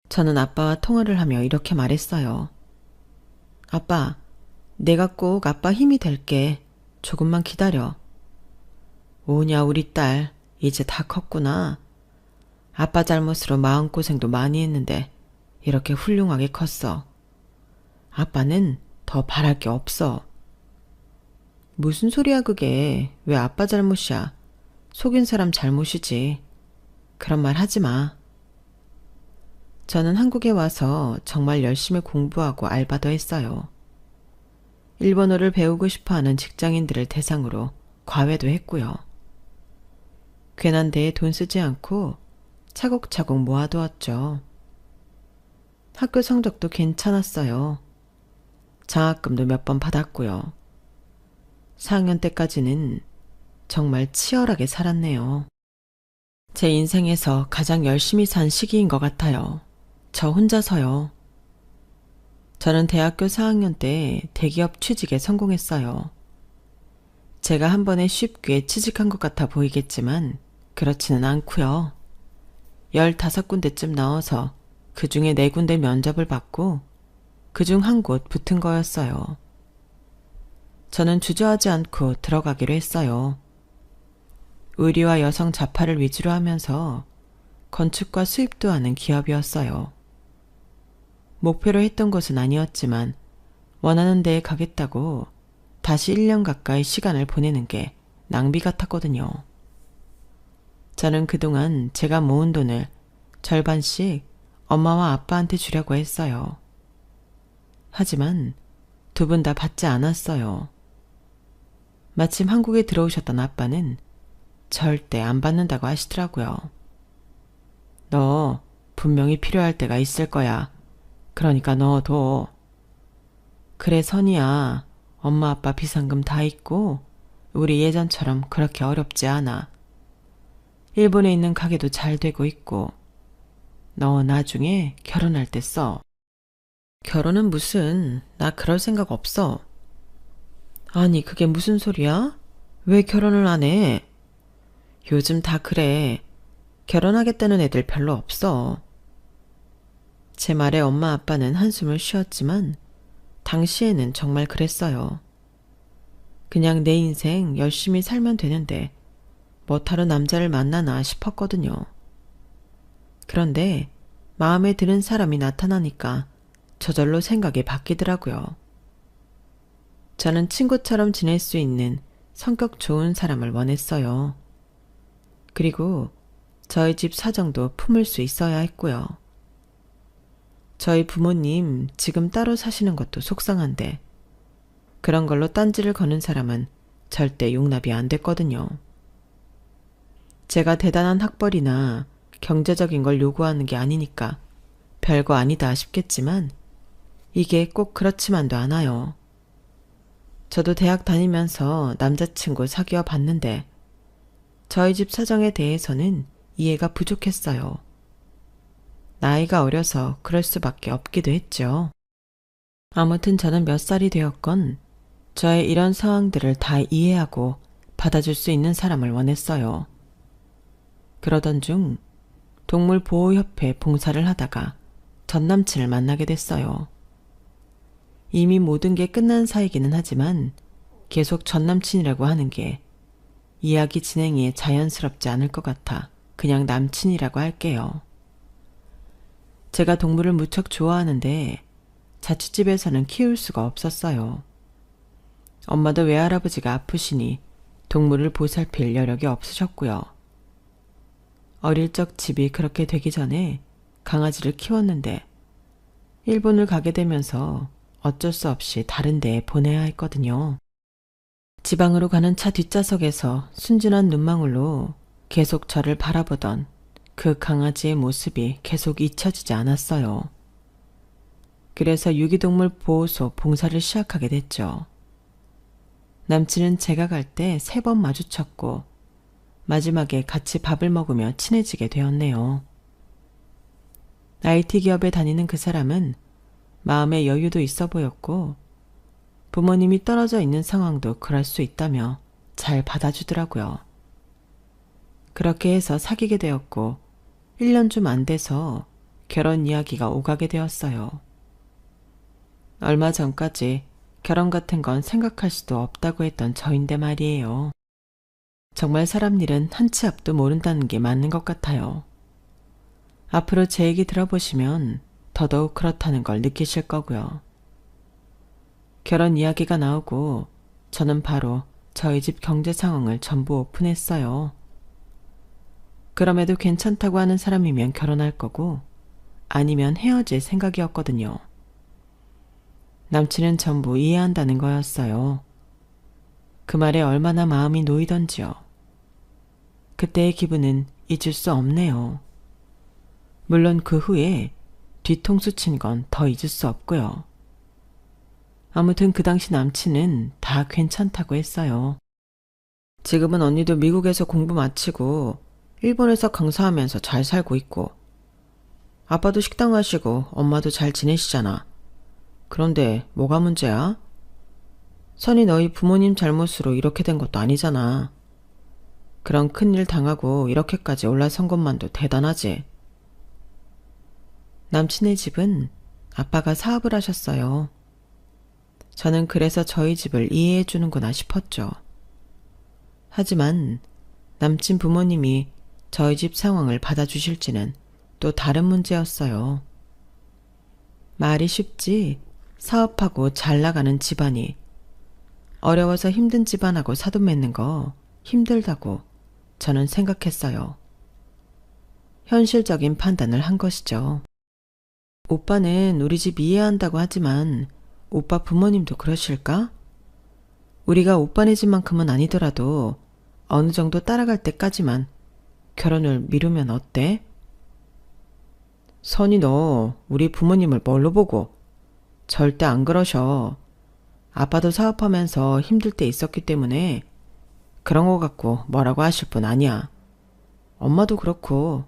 저는 아빠와 통화를 하며 이렇게 말했어요. 아빠, 내가 꼭 아빠 힘이 될게. 조금만 기다려. 오냐 우리 딸, 이제 다 컸구나. 아빠 잘못으로 마음고생도 많이 했는데 이렇게 훌륭하게 컸어. 아빠는 더 바랄 게 없어. 무슨 소리야 그게. 왜 아빠 잘못이야. 속인 사람 잘못이지. 그런 말 하지 마. 저는 한국에 와서 정말 열심히 공부하고 알바도 했어요. 일본어를 배우고 싶어하는 직장인들을 대상으로 과외도 했고요. 괜한 데에 돈 쓰지 않고 차곡차곡 모아두었죠. 학교 성적도 괜찮았어요. 장학금도 몇 번 받았고요. 4학년 때까지는 정말 치열하게 살았네요. 제 인생에서 가장 열심히 산 시기인 것 같아요. 저 혼자서요. 저는 대학교 4학년 때 대기업 취직에 성공했어요. 제가 한 번에 쉽게 취직한 것 같아 보이겠지만 그렇지는 않고요. 15군데쯤 나와서 그 중에 4군데 면접을 받고 그중 한 곳 붙은 거였어요. 저는 주저하지 않고 들어가기로 했어요. 의류와 여성 자파를 위주로 하면서 건축과 수입도 하는 기업이었어요. 목표로 했던 곳은 아니었지만 원하는 데에 가겠다고 다시 1년 가까이 시간을 보내는 게 낭비 같았거든요. 저는 그동안 제가 모은 돈을 절반씩 엄마와 아빠한테 주려고 했어요. 하지만 두 분 다 받지 않았어요. 마침 한국에 들어오셨던 아빠는 절대 안 받는다고 하시더라고요. 너 분명히 필요할 때가 있을 거야. 그러니까 넣어둬. 그래 선이야. 엄마 아빠 비상금 다 있고 우리 예전처럼 그렇게 어렵지 않아. 일본에 있는 가게도 잘 되고 있고 너 나중에 결혼할 때 써. 결혼은 무슨, 나 그럴 생각 없어. 아니 그게 무슨 소리야? 왜 결혼을 안 해? 요즘 다 그래. 결혼하겠다는 애들 별로 없어. 제 말에 엄마 아빠는 한숨을 쉬었지만 당시에는 정말 그랬어요. 그냥 내 인생 열심히 살면 되는데 뭐 다른 남자를 만나나 싶었거든요. 그런데 마음에 드는 사람이 나타나니까 저절로 생각이 바뀌더라고요. 저는 친구처럼 지낼 수 있는 성격 좋은 사람을 원했어요. 그리고 저희 집 사정도 품을 수 있어야 했고요. 저희 부모님 지금 따로 사시는 것도 속상한데 그런 걸로 딴지를 거는 사람은 절대 용납이 안 됐거든요. 제가 대단한 학벌이나 경제적인 걸 요구하는 게 아니니까 별거 아니다 싶겠지만 이게 꼭 그렇지만도 않아요. 저도 대학 다니면서 남자친구 사귀어 봤는데 저희 집 사정에 대해서는 이해가 부족했어요. 나이가 어려서 그럴 수밖에 없기도 했죠. 아무튼 저는 몇 살이 되었건 저의 이런 상황들을 다 이해하고 받아줄 수 있는 사람을 원했어요. 그러던 중 동물보호협회 봉사를 하다가 전 남친을 만나게 됐어요. 이미 모든 게 끝난 사이기는 하지만 계속 전 남친이라고 하는 게 이야기 진행이 자연스럽지 않을 것 같아 그냥 남친이라고 할게요. 제가 동물을 무척 좋아하는데 자취집에서는 키울 수가 없었어요. 엄마도 외할아버지가 아프시니 동물을 보살필 여력이 없으셨고요. 어릴 적 집이 그렇게 되기 전에 강아지를 키웠는데 일본을 가게 되면서 어쩔 수 없이 다른 데에 보내야 했거든요. 지방으로 가는 차 뒷좌석에서 순진한 눈망울로 계속 저를 바라보던 그 강아지의 모습이 계속 잊혀지지 않았어요. 그래서 유기동물 보호소 봉사를 시작하게 됐죠. 남친은 제가 갈 때 3번 마주쳤고 마지막에 같이 밥을 먹으며 친해지게 되었네요. IT 기업에 다니는 그 사람은 마음의 여유도 있어 보였고 부모님이 떨어져 있는 상황도 그럴 수 있다며 잘 받아주더라고요. 그렇게 해서 사귀게 되었고 1년 좀 안 돼서 결혼 이야기가 오가게 되었어요. 얼마 전까지 결혼 같은 건 생각할 수도 없다고 했던 저인데 말이에요. 정말 사람 일은 한 치 앞도 모른다는 게 맞는 것 같아요. 앞으로 제 얘기 들어보시면 더더욱 그렇다는 걸 느끼실 거고요. 결혼 이야기가 나오고 저는 바로 저희 집 경제 상황을 전부 오픈했어요. 그럼에도 괜찮다고 하는 사람이면 결혼할 거고 아니면 헤어질 생각이었거든요. 남친은 전부 이해한다는 거였어요. 그 말에 얼마나 마음이 놓이던지요. 그때의 기분은 잊을 수 없네요. 물론 그 후에 뒤통수 친 건 더 잊을 수 없고요. 아무튼 그 당시 남친은 다 괜찮다고 했어요. 지금은 언니도 미국에서 공부 마치고 일본에서 강사하면서 잘 살고 있고 아빠도 식당 하시고 엄마도 잘 지내시잖아. 그런데 뭐가 문제야? 선이 너희 부모님 잘못으로 이렇게 된 것도 아니잖아. 그런 큰일 당하고 이렇게까지 올라선 것만도 대단하지. 남친의 집은 아빠가 사업을 하셨어요. 저는 그래서 저희 집을 이해해 주는구나 싶었죠. 하지만 남친 부모님이 저희 집 상황을 받아주실지는 또 다른 문제였어요. 말이 쉽지 사업하고 잘 나가는 집안이 어려워서 힘든 집안하고 사돈 맺는 거 힘들다고 저는 생각했어요. 현실적인 판단을 한 것이죠. 오빠는 우리 집 이해한다고 하지만 오빠 부모님도 그러실까? 우리가 오빠네 집만큼은 아니더라도 어느 정도 따라갈 때까지만 결혼을 미루면 어때? 선이 너 우리 부모님을 뭘로 보고? 절대 안 그러셔. 아빠도 사업하면서 힘들 때 있었기 때문에 그런 거 갖고 뭐라고 하실 분 아니야. 엄마도 그렇고.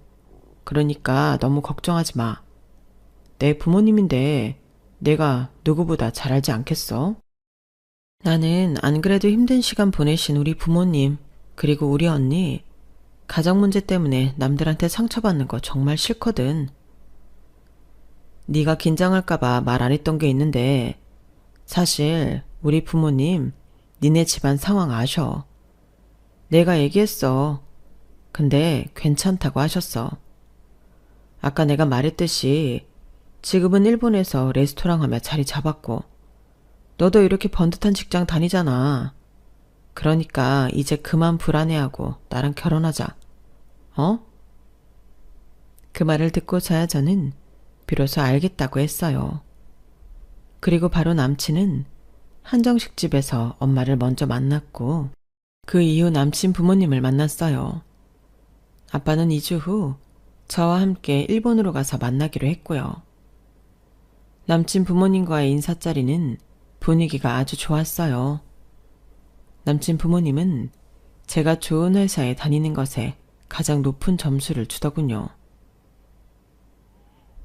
그러니까 너무 걱정하지 마. 내 부모님인데 내가 누구보다 잘 알지 않겠어? 나는 안 그래도 힘든 시간 보내신 우리 부모님 그리고 우리 언니 가정 문제 때문에 남들한테 상처받는 거 정말 싫거든. 네가 긴장할까봐 말 안 했던 게 있는데 사실 우리 부모님 니네 집안 상황 아셔. 내가 얘기했어. 근데 괜찮다고 하셨어. 아까 내가 말했듯이 지금은 일본에서 레스토랑 하며 자리 잡았고 너도 이렇게 번듯한 직장 다니잖아. 그러니까 이제 그만 불안해하고 나랑 결혼하자. 어? 그 말을 듣고서야 저는 비로소 알겠다고 했어요. 그리고 바로 남친은 한정식 집에서 엄마를 먼저 만났고 그 이후 남친 부모님을 만났어요. 아빠는 2주 후 저와 함께 일본으로 가서 만나기로 했고요. 남친 부모님과의 인사자리는 분위기가 아주 좋았어요. 남친 부모님은 제가 좋은 회사에 다니는 것에 가장 높은 점수를 주더군요.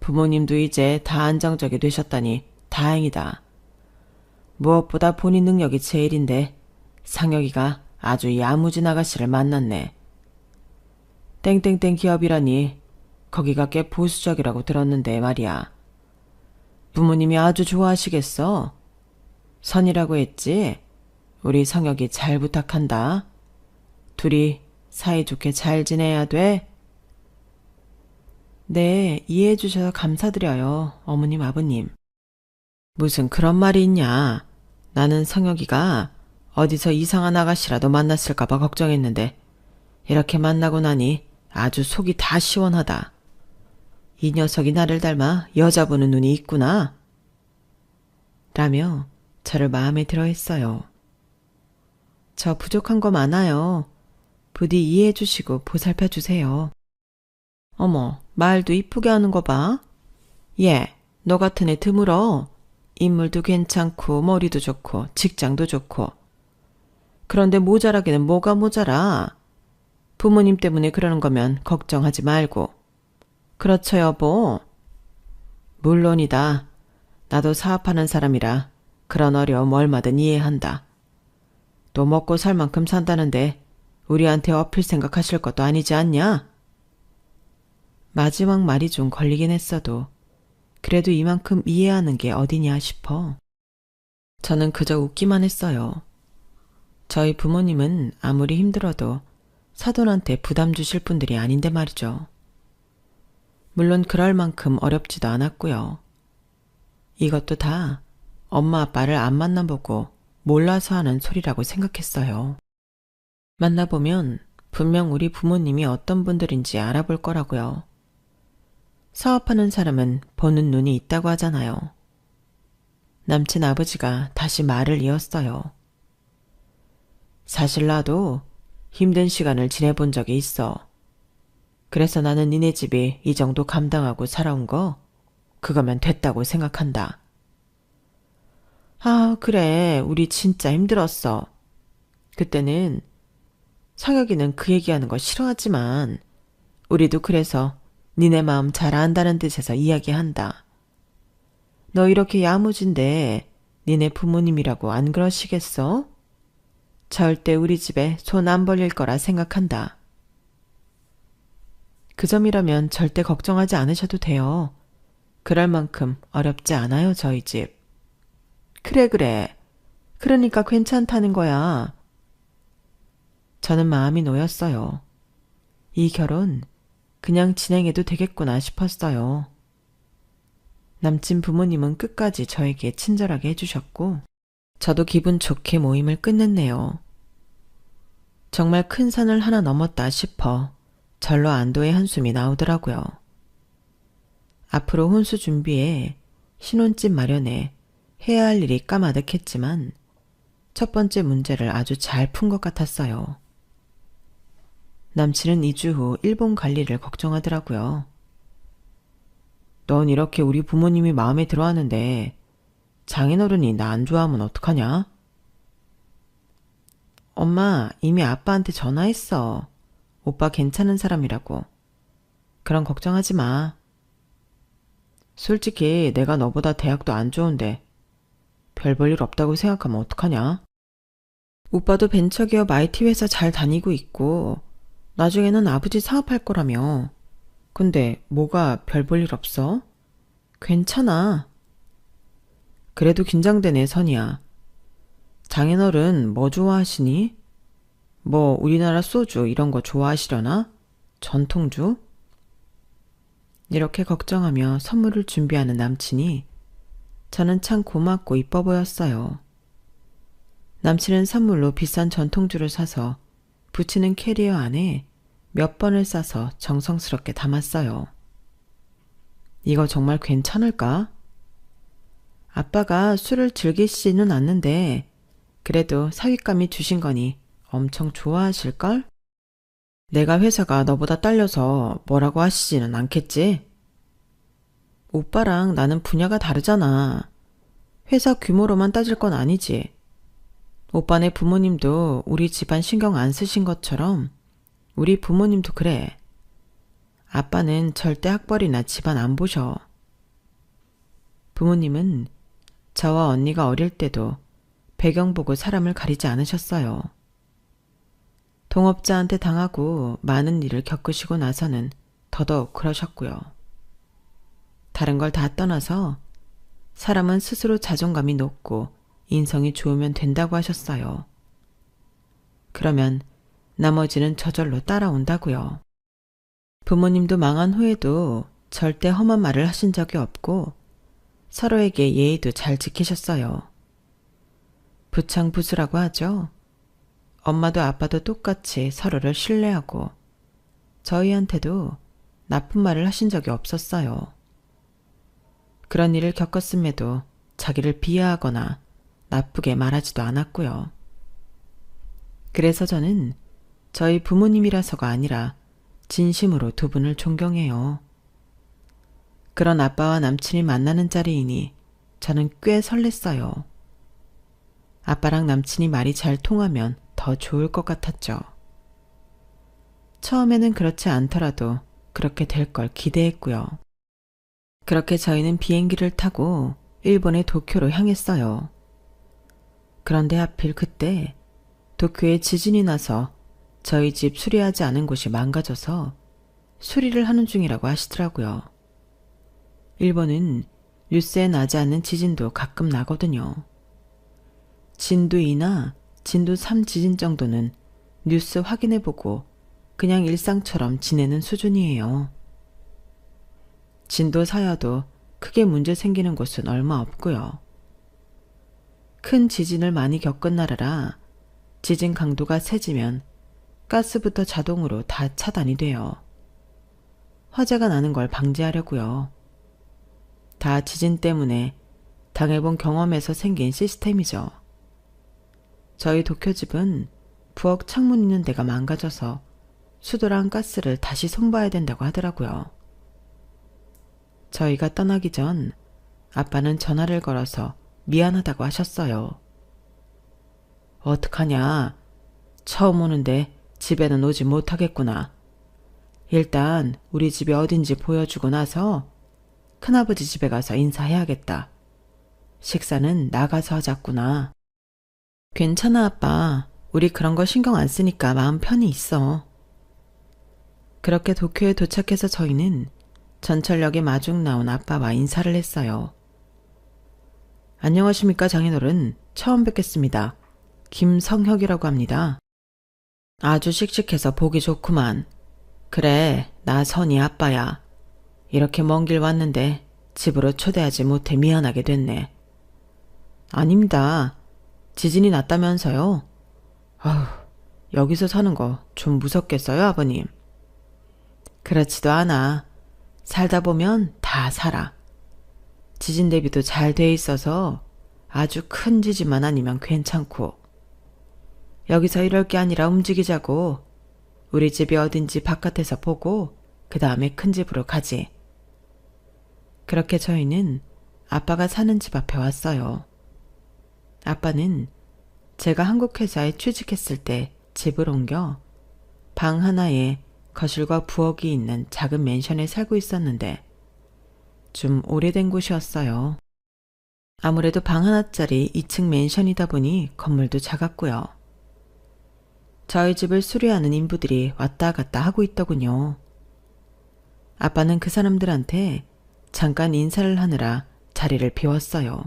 부모님도 이제 다 안정적이 되셨다니 다행이다. 무엇보다 본인 능력이 제일인데 상혁이가 아주 야무진 아가씨를 만났네. 땡땡땡 기업이라니 거기가 꽤 보수적이라고 들었는데 말이야. 부모님이 아주 좋아하시겠어. 선이라고 했지? 우리 상혁이 잘 부탁한다. 둘이 사이좋게 잘 지내야 돼. 네, 이해해 주셔서 감사드려요, 어머님, 아버님. 무슨 그런 말이 있냐. 나는 성혁이가 어디서 이상한 아가씨라도 만났을까봐 걱정했는데 이렇게 만나고 나니 아주 속이 다 시원하다. 이 녀석이 나를 닮아 여자 보는 눈이 있구나. 라며 저를 마음에 들어 했어요. 저 부족한 거 많아요. 부디 이해해 주시고 보살펴 주세요. 어머, 말도 이쁘게 하는 거 봐. 얘, 너 같은 애 드물어. 인물도 괜찮고 머리도 좋고 직장도 좋고. 그런데 모자라기는 뭐가 모자라. 부모님 때문에 그러는 거면 걱정하지 말고. 그렇죠, 여보? 물론이다. 나도 사업하는 사람이라 그런 어려움 얼마든 이해한다. 또 먹고 살 만큼 산다는데 우리한테 엎일 생각하실 것도 아니지 않냐? 마지막 말이 좀 걸리긴 했어도 그래도 이만큼 이해하는 게 어디냐 싶어. 저는 그저 웃기만 했어요. 저희 부모님은 아무리 힘들어도 사돈한테 부담 주실 분들이 아닌데 말이죠. 물론 그럴 만큼 어렵지도 않았고요. 이것도 다 엄마 아빠를 안 만나보고 몰라서 하는 소리라고 생각했어요. 만나보면 분명 우리 부모님이 어떤 분들인지 알아볼 거라고요. 사업하는 사람은 보는 눈이 있다고 하잖아요. 남친 아버지가 다시 말을 이었어요. 사실 나도 힘든 시간을 지내본 적이 있어. 그래서 나는 니네 집이 이 정도 감당하고 살아온 거 그거면 됐다고 생각한다. 아, 그래. 우리 진짜 힘들었어. 그때는 성혁이는 그 얘기하는 거 싫어하지만 우리도 그래서 니네 마음 잘 안다는 뜻에서 이야기한다. 너 이렇게 야무진데 니네 부모님이라고 안 그러시겠어? 절대 우리 집에 손 안 벌릴 거라 생각한다. 그 점이라면 절대 걱정하지 않으셔도 돼요. 그럴 만큼 어렵지 않아요, 저희 집. 그래. 그러니까 괜찮다는 거야. 저는 마음이 놓였어요. 이 결혼 그냥 진행해도 되겠구나 싶었어요. 남친 부모님은 끝까지 저에게 친절하게 해주셨고 저도 기분 좋게 모임을 끝냈네요. 정말 큰 산을 하나 넘었다 싶어 절로 안도의 한숨이 나오더라고요. 앞으로 혼수 준비에 신혼집 마련에 해야 할 일이 까마득했지만 첫 번째 문제를 아주 잘 푼 것 같았어요. 남친은 2주 후 일본 갈 일을 걱정하더라고요. 넌 이렇게 우리 부모님이 마음에 들어하는데 장인어른이 나 안 좋아하면 어떡하냐? 엄마, 이미 아빠한테 전화했어. 오빠 괜찮은 사람이라고. 그런 걱정하지 마. 솔직히 내가 너보다 대학도 안 좋은데 별 볼 일 없다고 생각하면 어떡하냐? 오빠도 벤처기업 IT 회사 잘 다니고 있고 나중에는 아버지 사업할 거라며. 근데 뭐가 별 볼 일 없어? 괜찮아. 그래도 긴장되네, 선이야. 장인어른 뭐 좋아하시니? 뭐 우리나라 소주 이런 거 좋아하시려나? 전통주? 이렇게 걱정하며 선물을 준비하는 남친이 저는 참 고맙고 이뻐 보였어요. 남친은 선물로 비싼 전통주를 사서 붙이는 캐리어 안에 몇 번을 싸서 정성스럽게 담았어요. 이거 정말 괜찮을까? 아빠가 술을 즐기시지는 않는데 그래도 사윗감이 주신 거니 엄청 좋아하실걸? 내가 회사가 너보다 딸려서 뭐라고 하시지는 않겠지? 오빠랑 나는 분야가 다르잖아. 회사 규모로만 따질 건 아니지. 오빠네 부모님도 우리 집안 신경 안 쓰신 것처럼 우리 부모님도 그래. 아빠는 절대 학벌이나 집안 안 보셔. 부모님은 저와 언니가 어릴 때도 배경 보고 사람을 가리지 않으셨어요. 동업자한테 당하고 많은 일을 겪으시고 나서는 더더욱 그러셨고요. 다른 걸 다 떠나서 사람은 스스로 자존감이 높고 인성이 좋으면 된다고 하셨어요. 그러면 나머지는 저절로 따라온다고요. 부모님도 망한 후에도 절대 험한 말을 하신 적이 없고 서로에게 예의도 잘 지키셨어요. 부창부수라고 하죠. 엄마도 아빠도 똑같이 서로를 신뢰하고 저희한테도 나쁜 말을 하신 적이 없었어요. 그런 일을 겪었음에도 자기를 비하하거나 나쁘게 말하지도 않았고요. 그래서 저는 저희 부모님이라서가 아니라 진심으로 두 분을 존경해요. 그런 아빠와 남친이 만나는 자리이니 저는 꽤 설렜어요. 아빠랑 남친이 말이 잘 통하면 더 좋을 것 같았죠. 처음에는 그렇지 않더라도 그렇게 될 걸 기대했고요. 그렇게 저희는 비행기를 타고 일본의 도쿄로 향했어요. 그런데 하필 그때 도쿄에 지진이 나서 저희 집 수리하지 않은 곳이 망가져서 수리를 하는 중이라고 하시더라고요. 일본은 뉴스에 나지 않는 지진도 가끔 나거든요. 진도 2나 진도 3 지진 정도는 뉴스 확인해보고 그냥 일상처럼 지내는 수준이에요. 진도 4여도 크게 문제 생기는 곳은 얼마 없고요. 큰 지진을 많이 겪은 나라라 지진 강도가 세지면 가스부터 자동으로 다 차단이 돼요. 화재가 나는 걸 방지하려고요. 다 지진 때문에 당해본 경험에서 생긴 시스템이죠. 저희 도쿄집은 부엌 창문 있는 데가 망가져서 수도랑 가스를 다시 손봐야 된다고 하더라고요. 저희가 떠나기 전 아빠는 전화를 걸어서 미안하다고 하셨어요. 어떡하냐. 처음 오는데 집에는 오지 못하겠구나. 일단 우리 집이 어딘지 보여주고 나서 큰아버지 집에 가서 인사해야겠다. 식사는 나가서 하자꾸나. 괜찮아 아빠. 우리 그런 거 신경 안 쓰니까 마음 편히 있어. 그렇게 도쿄에 도착해서 저희는 전철역에 마중 나온 아빠와 인사를 했어요. 안녕하십니까 장인어른. 처음 뵙겠습니다. 김성혁이라고 합니다. 아주 씩씩해서 보기 좋구만. 그래, 나 선이 아빠야. 이렇게 먼 길 왔는데 집으로 초대하지 못해 미안하게 됐네. 아닙니다. 지진이 났다면서요? 아휴, 여기서 사는 거 좀 무섭겠어요, 아버님? 그렇지도 않아. 살다 보면 다 살아. 지진 대비도 잘 돼 있어서 아주 큰 지진만 아니면 괜찮고. 여기서 이럴 게 아니라 움직이자고. 우리 집이 어딘지 바깥에서 보고 그 다음에 큰 집으로 가지. 그렇게 저희는 아빠가 사는 집 앞에 왔어요. 아빠는 제가 한국 회사에 취직했을 때 집을 옮겨 방 하나에 거실과 부엌이 있는 작은 맨션에 살고 있었는데 좀 오래된 곳이었어요. 아무래도 방 하나짜리 2층 맨션이다 보니 건물도 작았고요. 저희 집을 수리하는 인부들이 왔다 갔다 하고 있더군요. 아빠는 그 사람들한테 잠깐 인사를 하느라 자리를 비웠어요.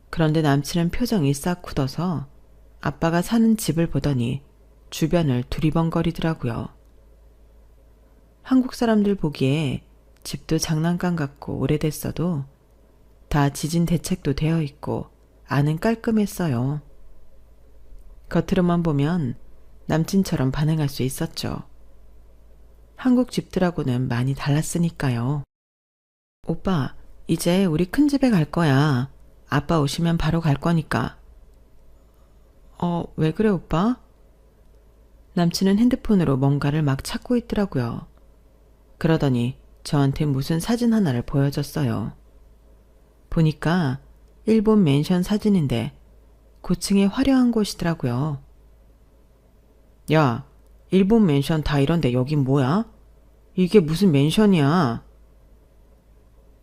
그런데 남친은 표정이 싹 굳어서 아빠가 사는 집을 보더니 주변을 두리번거리더라고요. 한국 사람들 보기에 집도 장난감 같고 오래됐어도 다 지진 대책도 되어 있고 안은 깔끔했어요. 겉으로만 보면 남친처럼 반응할 수 있었죠. 한국 집들하고는 많이 달랐으니까요. 오빠, 이제 우리 큰 집에 갈 거야. 아빠 오시면 바로 갈 거니까. 왜 그래, 오빠? 남친은 핸드폰으로 뭔가를 막 찾고 있더라고요. 그러더니 저한테 무슨 사진 하나를 보여줬어요. 보니까 일본 맨션 사진인데 고층의 화려한 곳이더라고요. 야, 일본 맨션 다 이런데 여긴 뭐야? 이게 무슨 맨션이야?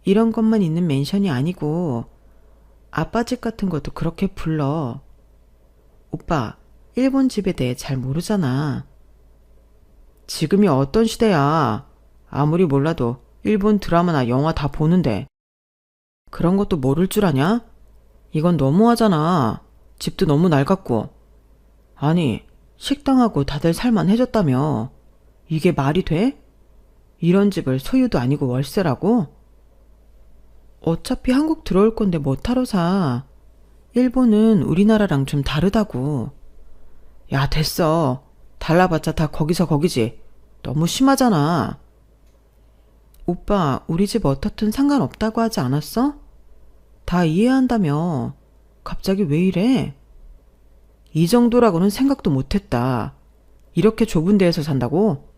이런 것만 있는 맨션이 아니고 아빠 집 같은 것도 그렇게 불러. 오빠, 일본 집에 대해 잘 모르잖아. 지금이 어떤 시대야? 아무리 몰라도 일본 드라마나 영화 다 보는데. 그런 것도 모를 줄 아냐? 이건 너무하잖아. 집도 너무 낡았고. 아니, 식당하고 다들 살만해졌다며. 이게 말이 돼? 이런 집을 소유도 아니고 월세라고? 어차피 한국 들어올 건데 뭐 타러 사. 일본은 우리나라랑 좀 다르다고. 야, 됐어. 달라봤자 다 거기서 거기지. 너무 심하잖아. 오빠, 우리 집 어떻든 상관없다고 하지 않았어? 다 이해한다며. 갑자기 왜 이래? 이 정도라고는 생각도 못했다. 이렇게 좁은 데에서 산다고?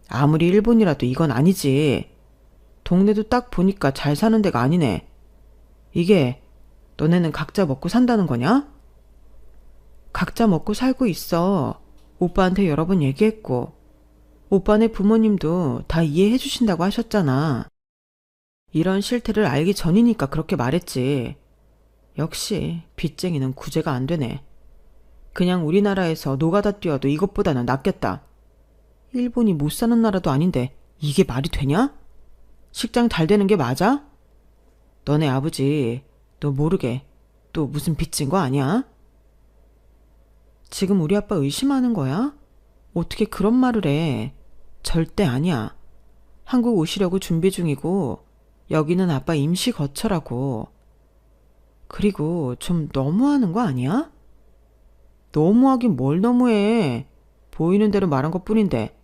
아무리 일본이라도 이건 아니지. 동네도 딱 보니까 잘 사는 데가 아니네. 이게 너네는 각자 먹고 산다는 거냐? 각자 먹고 살고 있어. 오빠한테 여러 번 얘기했고. 오빠네 부모님도 다 이해해 주신다고 하셨잖아. 이런 실태를 알기 전이니까 그렇게 말했지. 역시 빚쟁이는 구제가 안 되네. 그냥 우리나라에서 노가다 뛰어도 이것보다는 낫겠다. 일본이 못 사는 나라도 아닌데 이게 말이 되냐? 식장 잘 되는 게 맞아? 너네 아버지 너 모르게 또 무슨 빚진 거 아니야? 지금 우리 아빠 의심하는 거야? 어떻게 그런 말을 해? 절대 아니야. 한국 오시려고 준비 중이고 여기는 아빠 임시 거처라고. 그리고 좀 너무하는 거 아니야? 너무하긴 뭘 너무해. 보이는 대로 말한 것뿐인데.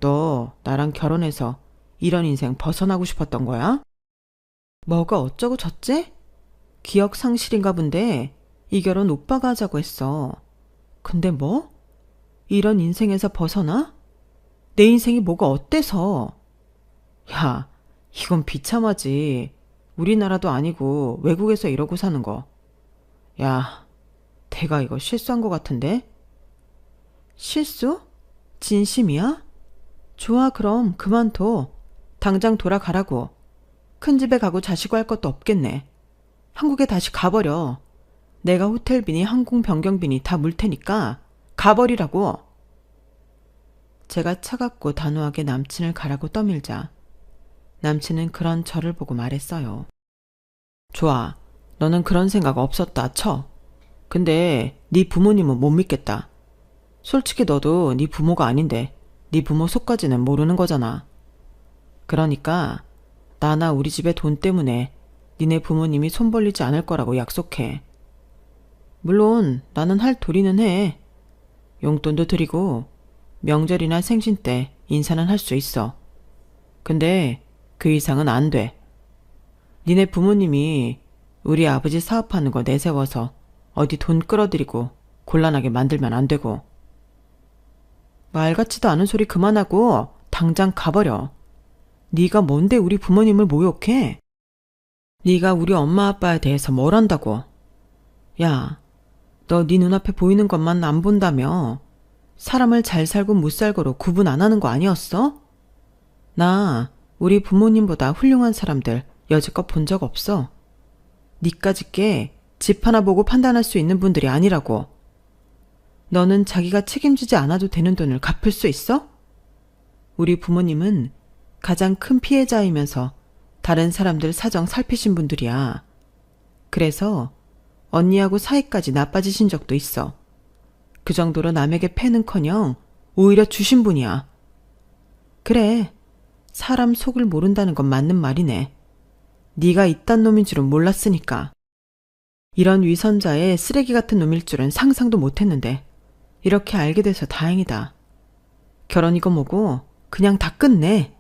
너 나랑 결혼해서 이런 인생 벗어나고 싶었던 거야? 뭐가 어쩌고 저쩌지? 기억 상실인가 본데 이 결혼 오빠가 하자고 했어. 근데 뭐? 이런 인생에서 벗어나? 내 인생이 뭐가 어때서? 야, 이건 비참하지. 우리나라도 아니고 외국에서 이러고 사는 거. 야, 내가 이거 실수한 거 같은데? 실수? 진심이야? 좋아, 그럼 그만둬. 당장 돌아가라고. 큰 집에 가고 자시고 할 것도 없겠네. 한국에 다시 가버려. 내가 호텔비니 항공 변경비니 다 물 테니까 가버리라고. 제가 차갑고 단호하게 남친을 가라고 떠밀자 남친은 그런 저를 보고 말했어요. 좋아. 너는 그런 생각 없었다 쳐. 근데 네 부모님은 못 믿겠다. 솔직히 너도 네 부모가 아닌데 네 부모 속까지는 모르는 거잖아. 그러니까 나나 우리 집의 돈 때문에 니네 부모님이 손 벌리지 않을 거라고 약속해. 물론 나는 할 도리는 해. 용돈도 드리고 명절이나 생신 때 인사는 할 수 있어. 근데 그 이상은 안 돼. 니네 부모님이 우리 아버지 사업하는 거 내세워서 어디 돈 끌어들이고 곤란하게 만들면 안 되고. 말 같지도 않은 소리 그만하고 당장 가버려. 네가 뭔데 우리 부모님을 모욕해? 네가 우리 엄마 아빠에 대해서 뭘 안다고? 야, 너 네 눈앞에 보이는 것만 안 본다며? 사람을 잘 살고 못 살고로 구분 안 하는 거 아니었어? 나 우리 부모님보다 훌륭한 사람들 여지껏 본 적 없어. 니까짓게 집 하나 보고 판단할 수 있는 분들이 아니라고. 너는 자기가 책임지지 않아도 되는 돈을 갚을 수 있어? 우리 부모님은 가장 큰 피해자이면서 다른 사람들 사정 살피신 분들이야. 그래서 언니하고 사이까지 나빠지신 적도 있어. 그 정도로 남에게 패는커녕 오히려 주신 분이야. 그래, 사람 속을 모른다는 건 맞는 말이네. 네가 이딴 놈인 줄은 몰랐으니까. 이런 위선자의 쓰레기 같은 놈일 줄은 상상도 못했는데 이렇게 알게 돼서 다행이다. 결혼이고 뭐고 그냥 다 끝내.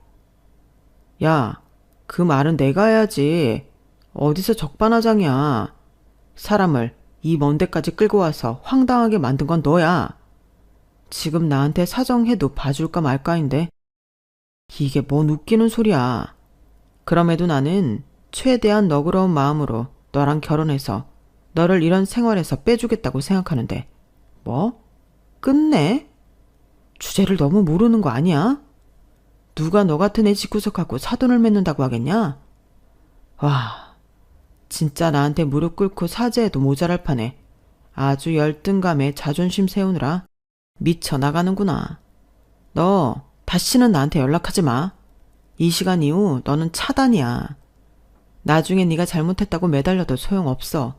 야, 그 말은 내가 해야지. 어디서 적반하장이야. 사람을 이 먼 데까지 끌고 와서 황당하게 만든 건 너야. 지금 나한테 사정해도 봐줄까 말까인데. 이게 뭔 웃기는 소리야. 그럼에도 나는 최대한 너그러운 마음으로 너랑 결혼해서 너를 이런 생활에서 빼주겠다고 생각하는데 뭐? 끝내? 주제를 너무 모르는 거 아니야? 누가 너 같은 애 집구석하고 사돈을 맺는다고 하겠냐? 와, 진짜 나한테 무릎 꿇고 사죄해도 모자랄 판에 아주 열등감에 자존심 세우느라 미쳐나가는구나. 너 다시는 나한테 연락하지 마. 이 시간 이후 너는 차단이야. 나중에 네가 잘못했다고 매달려도 소용없어.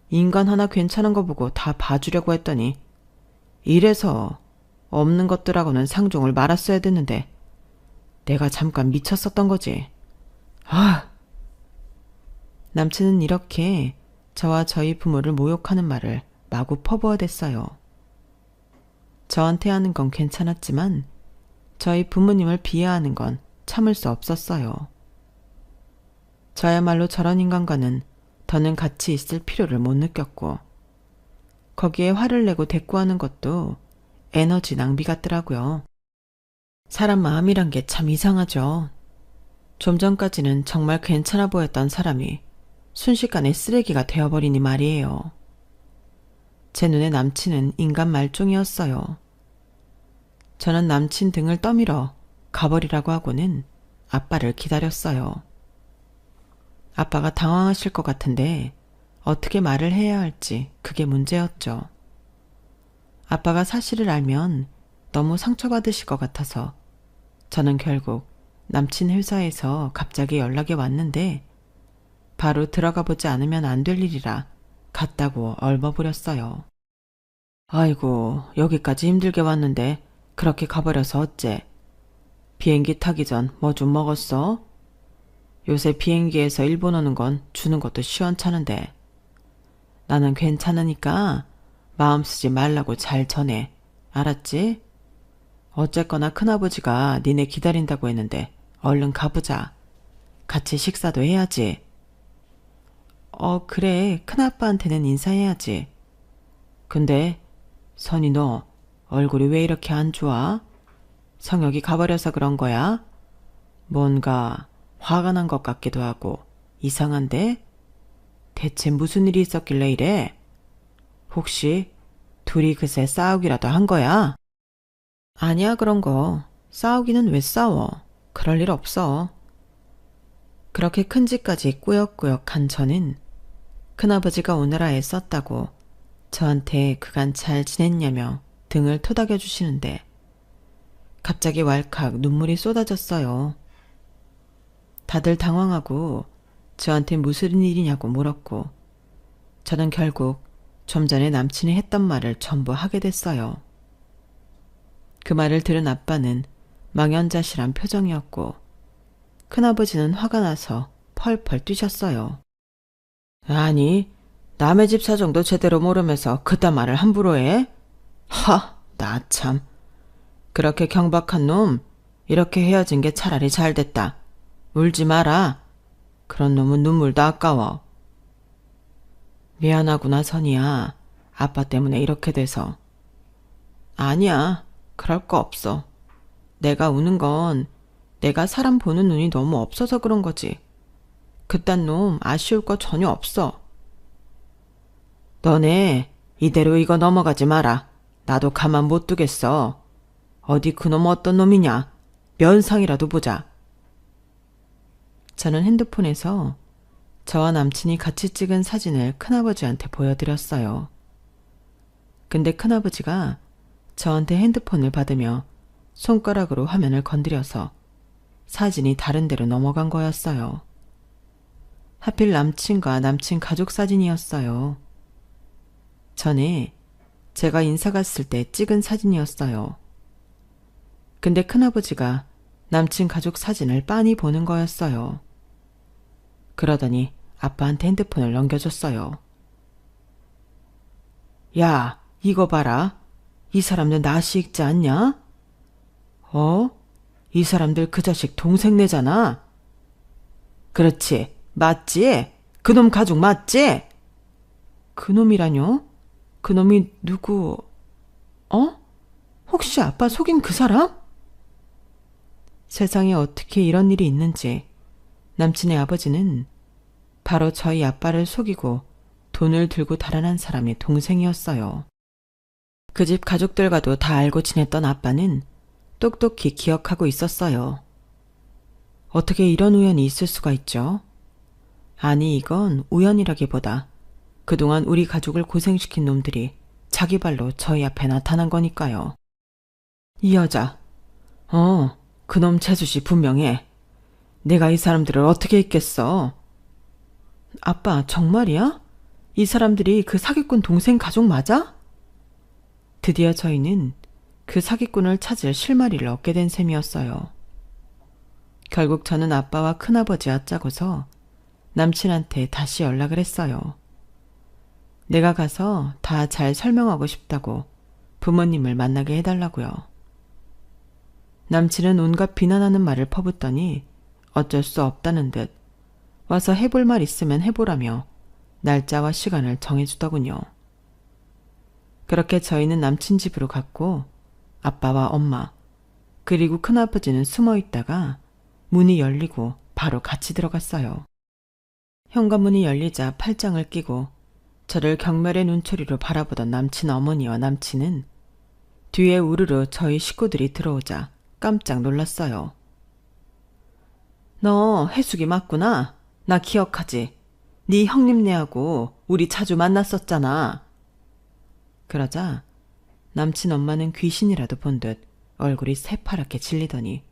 인간 하나 괜찮은 거 보고 다 봐주려고 했더니 이래서 없는 것들하고는 상종을 말았어야 됐는데 내가 잠깐 미쳤었던 거지. 아! 남친은 이렇게 저와 저희 부모를 모욕하는 말을 마구 퍼부어댔어요. 저한테 하는 건 괜찮았지만 저희 부모님을 비하하는 건 참을 수 없었어요. 저야말로 저런 인간과는 더는 같이 있을 필요를 못 느꼈고 거기에 화를 내고 대꾸하는 것도 에너지 낭비 같더라고요. 사람 마음이란 게 참 이상하죠. 좀 전까지는 정말 괜찮아 보였던 사람이 순식간에 쓰레기가 되어버리니 말이에요. 제 눈에 남친은 인간 말종이었어요. 저는 남친 등을 떠밀어 가버리라고 하고는 아빠를 기다렸어요. 아빠가 당황하실 것 같은데 어떻게 말을 해야 할지 그게 문제였죠. 아빠가 사실을 알면 너무 상처받으실 것 같아서 저는 결국 남친 회사에서 갑자기 연락이 왔는데 바로 들어가 보지 않으면 안 될 일이라 갔다고 얼버무렸어요. 아이고, 여기까지 힘들게 왔는데 그렇게 가버려서 어째? 비행기 타기 전 뭐 좀 먹었어? 요새 비행기에서 일본 오는 건 주는 것도 시원찮은데. 나는 괜찮으니까 마음 쓰지 말라고 잘 전해. 알았지? 어쨌거나 큰아버지가 니네 기다린다고 했는데 얼른 가보자. 같이 식사도 해야지. 그래. 큰아빠한테는 인사해야지. 근데 선이 너 얼굴이 왜 이렇게 안 좋아? 성혁이 가버려서 그런 거야? 뭔가 화가 난 것 같기도 하고 이상한데? 대체 무슨 일이 있었길래 이래? 혹시 둘이 그새 싸우기라도 한 거야? 아니야, 그런 거. 싸우기는 왜 싸워? 그럴 일 없어. 그렇게 큰 집까지 꾸역꾸역 간 저는 큰아버지가 오느라 애썼다고 저한테 그간 잘 지냈냐며 등을 토닥여 주시는데 갑자기 왈칵 눈물이 쏟아졌어요. 다들 당황하고 저한테 무슨 일이냐고 물었고 저는 결국 좀 전에 남친이 했던 말을 전부 하게 됐어요. 그 말을 들은 아빠는 망연자실한 표정이었고 큰아버지는 화가 나서 펄펄 뛰셨어요. 아니, 남의 집 사정도 제대로 모르면서 그딴 말을 함부로 해? 나 참. 그렇게 경박한 놈, 이렇게 헤어진 게 차라리 잘 됐다. 울지 마라. 그런 놈은 눈물도 아까워. 미안하구나, 선이야. 아빠 때문에 이렇게 돼서. 아니야, 그럴 거 없어. 내가 우는 건 내가 사람 보는 눈이 너무 없어서 그런 거지. 그딴 놈 아쉬울 거 전혀 없어. 너네 이대로 이거 넘어가지 마라. 나도 가만 못 두겠어. 어디 그놈 어떤 놈이냐. 면상이라도 보자. 저는 핸드폰에서 저와 남친이 같이 찍은 사진을 큰아버지한테 보여드렸어요. 근데 큰아버지가 저한테 핸드폰을 받으며 손가락으로 화면을 건드려서 사진이 다른 데로 넘어간 거였어요. 하필 남친과 남친 가족 사진이었어요. 전에 제가 인사 갔을 때 찍은 사진이었어요. 근데 큰아버지가 남친 가족 사진을 빤히 보는 거였어요. 그러더니 아빠한테 핸드폰을 넘겨줬어요. 야, 이거 봐라. 이 사람들 나시 읽지 않냐? 이 사람들 그 자식 동생네잖아. 그렇지. 맞지? 그놈 가족 맞지? 그놈이라뇨? 그놈이 누구... 혹시 아빠 속인 그 사람? 세상에 어떻게 이런 일이 있는지 남친의 아버지는 바로 저희 아빠를 속이고 돈을 들고 달아난 사람의 동생이었어요. 그 집 가족들과도 다 알고 지냈던 아빠는 똑똑히 기억하고 있었어요. 어떻게 이런 우연이 있을 수가 있죠? 아니, 이건 우연이라기보다 그동안 우리 가족을 고생시킨 놈들이 자기 발로 저희 앞에 나타난 거니까요. 이 여자, 그놈 재수씨 분명해. 내가 이 사람들을 어떻게 잊겠어? 아빠, 정말이야? 이 사람들이 그 사기꾼 동생 가족 맞아? 드디어 저희는 그 사기꾼을 찾을 실마리를 얻게 된 셈이었어요. 결국 저는 아빠와 큰아버지 아짜고서 남친한테 다시 연락을 했어요. 내가 가서 다 잘 설명하고 싶다고 부모님을 만나게 해달라고요. 남친은 온갖 비난하는 말을 퍼붓더니 어쩔 수 없다는 듯 와서 해볼 말 있으면 해보라며 날짜와 시간을 정해주더군요. 그렇게 저희는 남친 집으로 갔고 아빠와 엄마 그리고 큰아버지는 숨어 있다가 문이 열리고 바로 같이 들어갔어요. 현관문이 열리자 팔짱을 끼고 저를 경멸의 눈초리로 바라보던 남친 어머니와 남친은 뒤에 우르르 저희 식구들이 들어오자 깜짝 놀랐어요. 너 해숙이 맞구나. 나 기억하지. 네 형님네하고 우리 자주 만났었잖아. 그러자 남친 엄마는 귀신이라도 본 듯 얼굴이 새파랗게 질리더니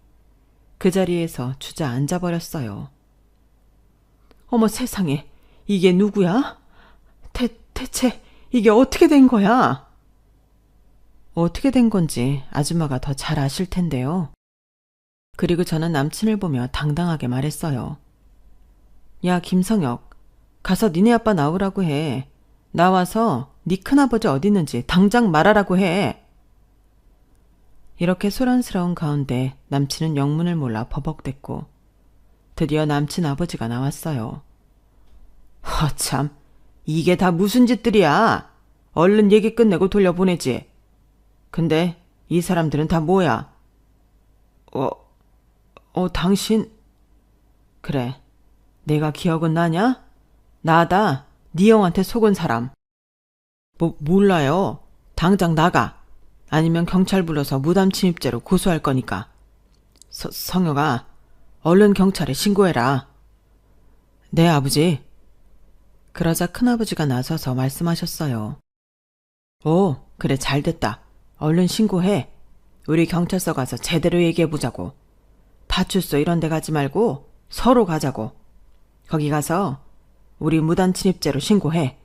그 자리에서 주저앉아 버렸어요. 어머 세상에, 이게 누구야? 대체 이게 어떻게 된 거야? 어떻게 된 건지 아줌마가 더 잘 아실 텐데요. 그리고 저는 남친을 보며 당당하게 말했어요. 야, 김성혁, 가서 니네 아빠 나오라고 해. 나와서 네 큰아버지 어디 있는지 당장 말하라고 해. 이렇게 소란스러운 가운데 남친은 영문을 몰라 버벅댔고 드디어 남친 아버지가 나왔어요. 허참, 이게 다 무슨 짓들이야. 얼른 얘기 끝내고 돌려보내지. 근데 이 사람들은 다 뭐야? 당신... 그래, 내가 기억은 나냐? 나다, 네 형한테 속은 사람. 몰라요. 당장 나가. 아니면 경찰 불러서 무단 침입죄로 고소할 거니까. 성혁아, 얼른 경찰에 신고해라. 네, 아버지. 그러자 큰아버지가 나서서 말씀하셨어요. 오, 그래, 잘됐다. 얼른 신고해. 우리 경찰서 가서 제대로 얘기해보자고. 파출소 이런 데 가지 말고 서로 가자고. 거기 가서 우리 무단 침입죄로 신고해.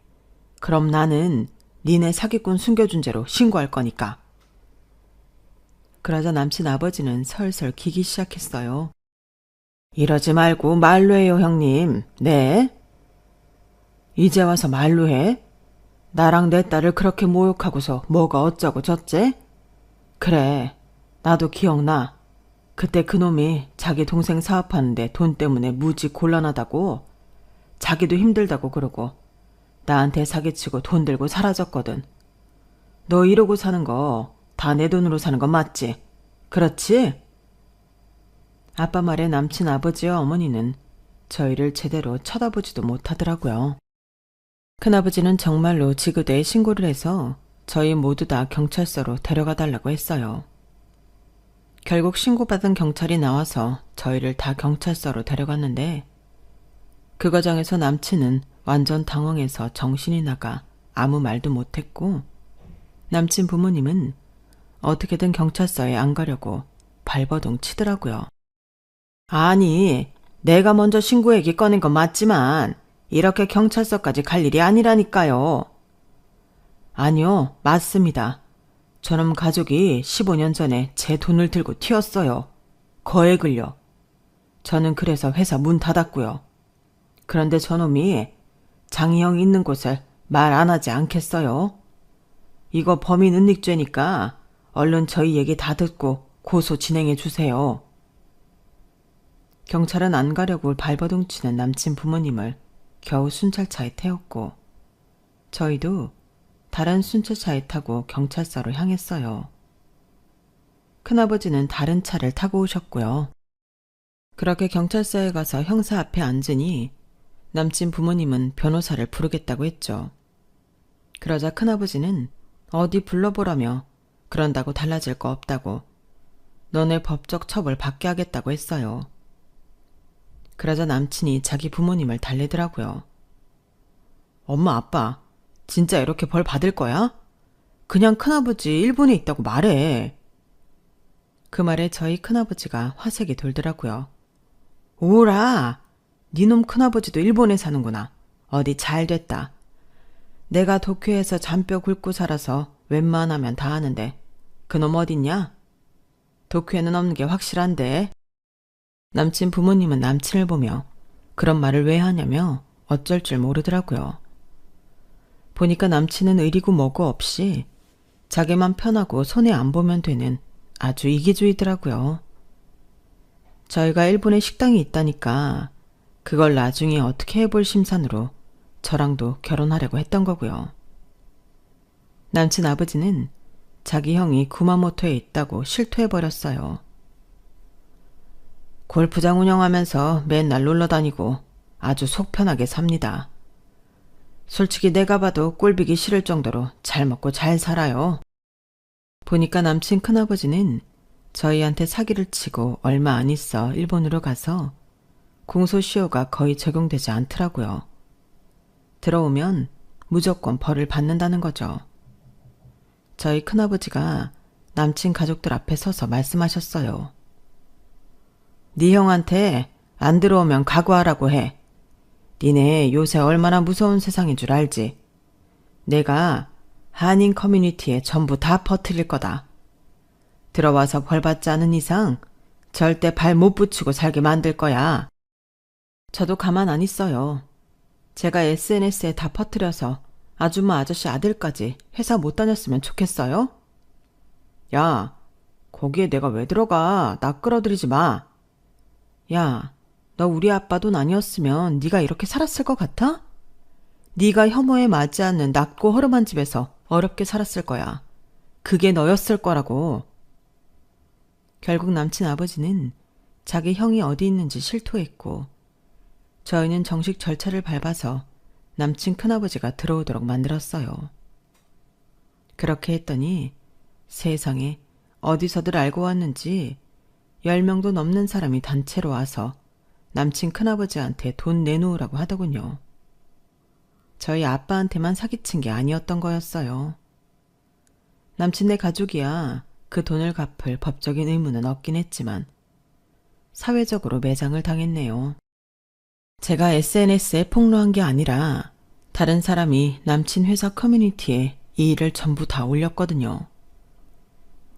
그럼 나는 니네 사기꾼 숨겨준 죄로 신고할 거니까. 그러자 남친 아버지는 설설 기기 시작했어요. 이러지 말고 말로 해요, 형님. 네? 이제 와서 말로 해? 나랑 내 딸을 그렇게 모욕하고서 뭐가 어쩌고 저째? 그래, 나도 기억나. 그때 그놈이 자기 동생 사업하는데 돈 때문에 무지 곤란하다고, 자기도 힘들다고 그러고 나한테 사기치고 돈 들고 사라졌거든. 너 이러고 사는 거 다 내 돈으로 사는 거 맞지? 그렇지? 아빠 말에 남친 아버지와 어머니는 저희를 제대로 쳐다보지도 못하더라고요. 큰아버지는 정말로 지구대에 신고를 해서 저희 모두 다 경찰서로 데려가 달라고 했어요. 결국 신고받은 경찰이 나와서 저희를 다 경찰서로 데려갔는데 그 과정에서 남친은 완전 당황해서 정신이 나가 아무 말도 못했고 남친 부모님은 어떻게든 경찰서에 안 가려고 발버둥 치더라고요. 아니, 내가 먼저 신고 얘기 꺼낸 건 맞지만 이렇게 경찰서까지 갈 일이 아니라니까요. 아니요, 맞습니다. 저놈 가족이 15년 전에 제 돈을 들고 튀었어요. 거액을요. 저는 그래서 회사 문 닫았고요. 그런데 저놈이 장희영이 있는 곳을 말 안 하지 않겠어요? 이거 범인 은닉죄니까 얼른 저희 얘기 다 듣고 고소 진행해 주세요. 경찰은 안 가려고 발버둥 치는 남친 부모님을 겨우 순찰차에 태웠고 저희도 다른 순찰차에 타고 경찰서로 향했어요. 큰아버지는 다른 차를 타고 오셨고요. 그렇게 경찰서에 가서 형사 앞에 앉으니 남친 부모님은 변호사를 부르겠다고 했죠. 그러자 큰아버지는 어디 불러보라며 그런다고 달라질 거 없다고 너네 법적 처벌 받게 하겠다고 했어요. 그러자 남친이 자기 부모님을 달래더라고요. 엄마 아빠 진짜 이렇게 벌 받을 거야? 그냥 큰아버지 일본에 있다고 말해. 그 말에 저희 큰아버지가 화색이 돌더라고요. 오라! 니놈 큰아버지도 일본에 사는구나. 어디 잘 됐다. 내가 도쿄에서 잔뼈 굵고 살아서 웬만하면 다 아는데 그놈 어딨냐? 도쿄에는 없는 게 확실한데. 남친 부모님은 남친을 보며 그런 말을 왜 하냐며 어쩔 줄 모르더라고요. 보니까 남친은 의리고 뭐고 없이 자기만 편하고 손해 안 보면 되는 아주 이기주의더라고요. 저희가 일본에 식당이 있다니까 그걸 나중에 어떻게 해볼 심산으로 저랑도 결혼하려고 했던 거고요. 남친 아버지는 자기 형이 구마모토에 있다고 실토해버렸어요. 골프장 운영하면서 맨날 놀러다니고 아주 속 편하게 삽니다. 솔직히 내가 봐도 꼴보기 싫을 정도로 잘 먹고 잘 살아요. 보니까 남친 큰아버지는 저희한테 사기를 치고 얼마 안 있어 일본으로 가서 공소시효가 거의 적용되지 않더라고요. 들어오면 무조건 벌을 받는다는 거죠. 저희 큰아버지가 남친 가족들 앞에 서서 말씀하셨어요. 네 형한테 안 들어오면 각오하라고 해. 니네 요새 얼마나 무서운 세상인 줄 알지? 내가 한인 커뮤니티에 전부 다 퍼뜨릴 거다. 들어와서 벌 받지 않은 이상 절대 발 못 붙이고 살게 만들 거야. 저도 가만 안 있어요. 제가 SNS에 다 퍼뜨려서 아줌마 아저씨 아들까지 회사 못 다녔으면 좋겠어요? 야, 거기에 내가 왜 들어가? 나 끌어들이지 마. 야, 너 우리 아빠 돈 아니었으면 네가 이렇게 살았을 것 같아? 네가 혐오에 맞지 않는 낮고 허름한 집에서 어렵게 살았을 거야. 그게 너였을 거라고. 결국 남친 아버지는 자기 형이 어디 있는지 실토했고 저희는 정식 절차를 밟아서 남친 큰아버지가 들어오도록 만들었어요. 그렇게 했더니 세상에 어디서들 알고 왔는지 10명도 넘는 사람이 단체로 와서 남친 큰아버지한테 돈 내놓으라고 하더군요. 저희 아빠한테만 사기친 게 아니었던 거였어요. 남친네 가족이야 그 돈을 갚을 법적인 의무는 없긴 했지만 사회적으로 매장을 당했네요. 제가 SNS에 폭로한 게 아니라 다른 사람이 남친 회사 커뮤니티에 이 일을 전부 다 올렸거든요.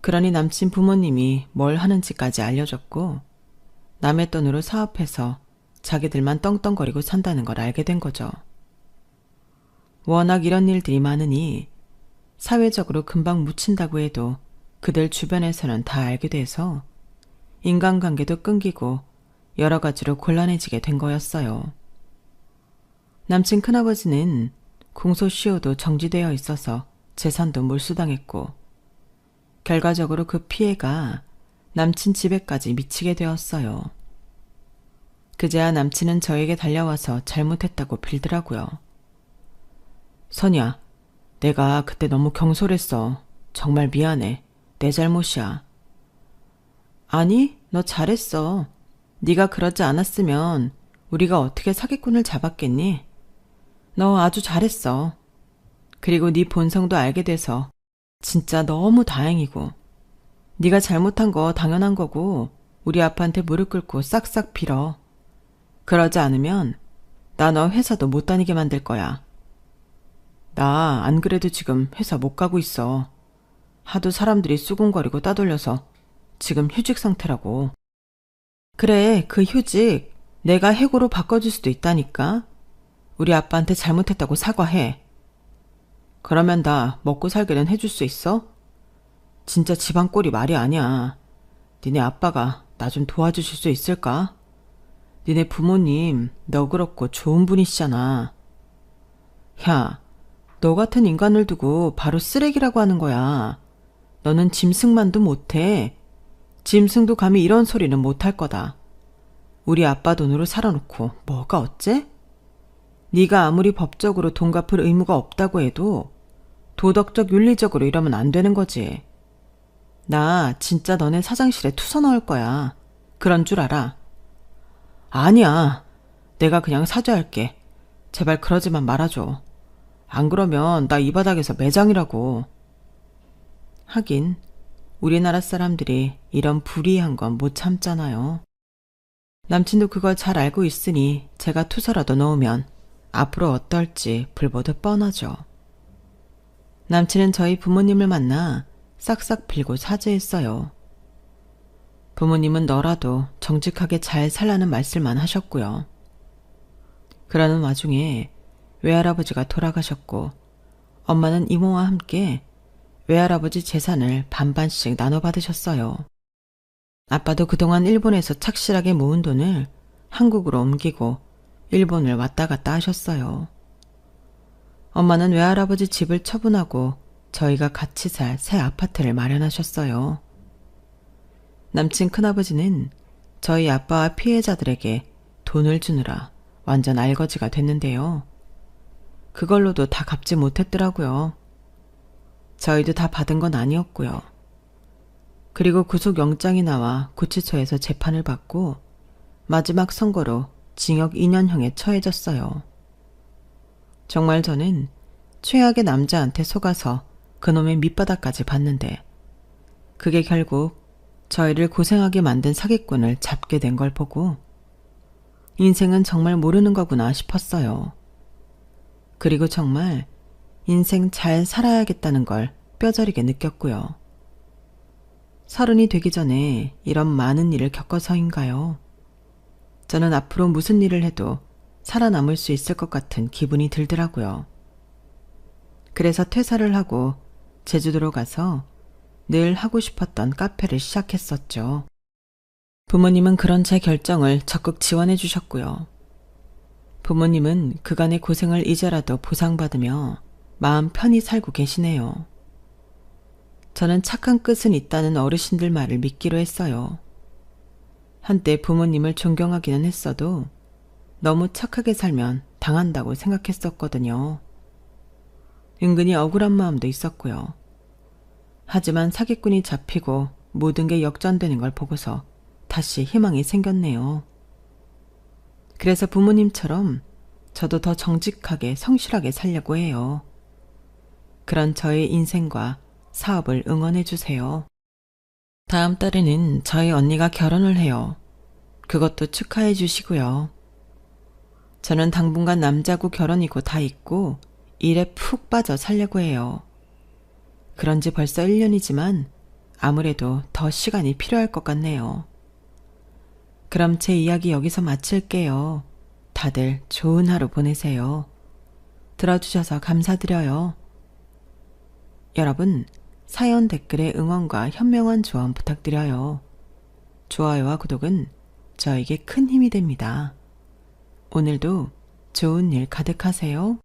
그러니 남친 부모님이 뭘 하는지까지 알려줬고 남의 돈으로 사업해서 자기들만 떵떵거리고 산다는 걸 알게 된 거죠. 워낙 이런 일들이 많으니 사회적으로 금방 묻힌다고 해도 그들 주변에서는 다 알게 돼서 인간관계도 끊기고 여러 가지로 곤란해지게 된 거였어요. 남친 큰아버지는 공소시효도 정지되어 있어서 재산도 몰수당했고 결과적으로 그 피해가 남친 집에까지 미치게 되었어요. 그제야 남친은 저에게 달려와서 잘못했다고 빌더라고요. 선이야, 내가 그때 너무 경솔했어. 정말 미안해. 내 잘못이야. 아니, 너 잘했어. 네가 그러지 않았으면 우리가 어떻게 사기꾼을 잡았겠니? 너 아주 잘했어. 그리고 네 본성도 알게 돼서 진짜 너무 다행이고 네가 잘못한 거 당연한 거고 우리 아빠한테 무릎 꿇고 싹싹 빌어. 그러지 않으면 나 너 회사도 못 다니게 만들 거야. 나 안 그래도 지금 회사 못 가고 있어. 하도 사람들이 수군거리고 따돌려서 지금 휴직 상태라고. 그래, 그 휴직 내가 해고로 바꿔줄 수도 있다니까. 우리 아빠한테 잘못했다고 사과해. 그러면 나 먹고 살기는 해줄 수 있어? 진짜 집안 꼴이 말이 아니야. 니네 아빠가 나 좀 도와주실 수 있을까? 니네 부모님 너그럽고 좋은 분이시잖아. 야, 너 같은 인간을 두고 바로 쓰레기라고 하는 거야. 너는 짐승만도 못해. 짐승도 감히 이런 소리는 못할 거다. 우리 아빠 돈으로 살아놓고 뭐가 어째? 네가 아무리 법적으로 돈 갚을 의무가 없다고 해도 도덕적 윤리적으로 이러면 안 되는 거지. 나 진짜 너네 사장실에 투서 넣을 거야. 그런 줄 알아. 아니야. 내가 그냥 사죄할게. 제발 그러지만 말아줘. 안 그러면 나 이 바닥에서 매장이라고. 하긴 우리나라 사람들이 이런 불이한 건 못 참잖아요. 남친도 그걸 잘 알고 있으니 제가 투서라도 넣으면 앞으로 어떨지 불보듯 뻔하죠. 남친은 저희 부모님을 만나 싹싹 빌고 사죄했어요. 부모님은 너라도 정직하게 잘 살라는 말씀만 하셨고요. 그러는 와중에 외할아버지가 돌아가셨고 엄마는 이모와 함께 외할아버지 재산을 반반씩 나눠받으셨어요. 아빠도 그동안 일본에서 착실하게 모은 돈을 한국으로 옮기고 일본을 왔다 갔다 하셨어요. 엄마는 외할아버지 집을 처분하고 저희가 같이 살 새 아파트를 마련하셨어요. 남친 큰아버지는 저희 아빠와 피해자들에게 돈을 주느라 완전 알거지가 됐는데요. 그걸로도 다 갚지 못했더라고요. 저희도 다 받은 건 아니었고요. 그리고 구속영장이 나와 구치소에서 재판을 받고 마지막 선고로 징역 2년형에 처해졌어요. 정말 저는 최악의 남자한테 속아서 그놈의 밑바닥까지 봤는데 그게 결국 저희를 고생하게 만든 사기꾼을 잡게 된 걸 보고 인생은 정말 모르는 거구나 싶었어요. 그리고 정말 인생 잘 살아야겠다는 걸 뼈저리게 느꼈고요. 30이 되기 전에 이런 많은 일을 겪어서인가요? 저는 앞으로 무슨 일을 해도 살아남을 수 있을 것 같은 기분이 들더라고요. 그래서 퇴사를 하고 제주도로 가서 늘 하고 싶었던 카페를 시작했었죠. 부모님은 그런 제 결정을 적극 지원해 주셨고요. 부모님은 그간의 고생을 이제라도 보상받으며 마음 편히 살고 계시네요. 저는 착한 끝은 있다는 어르신들 말을 믿기로 했어요. 한때 부모님을 존경하기는 했어도 너무 착하게 살면 당한다고 생각했었거든요. 은근히 억울한 마음도 있었고요. 하지만 사기꾼이 잡히고 모든 게 역전되는 걸 보고서 다시 희망이 생겼네요. 그래서 부모님처럼 저도 더 정직하게 성실하게 살려고 해요. 그런 저의 인생과 사업을 응원해 주세요. 다음 달에는 저희 언니가 결혼을 해요. 그것도 축하해 주시고요. 저는 당분간 남자고 결혼이고 다 있고 일에 푹 빠져 살려고 해요. 그런 지 벌써 1년이지만 아무래도 더 시간이 필요할 것 같네요. 그럼 제 이야기 여기서 마칠게요. 다들 좋은 하루 보내세요. 들어주셔서 감사드려요. 여러분, 사연 댓글에 응원과 현명한 조언 부탁드려요. 좋아요와 구독은 저에게 큰 힘이 됩니다. 오늘도 좋은 일 가득하세요.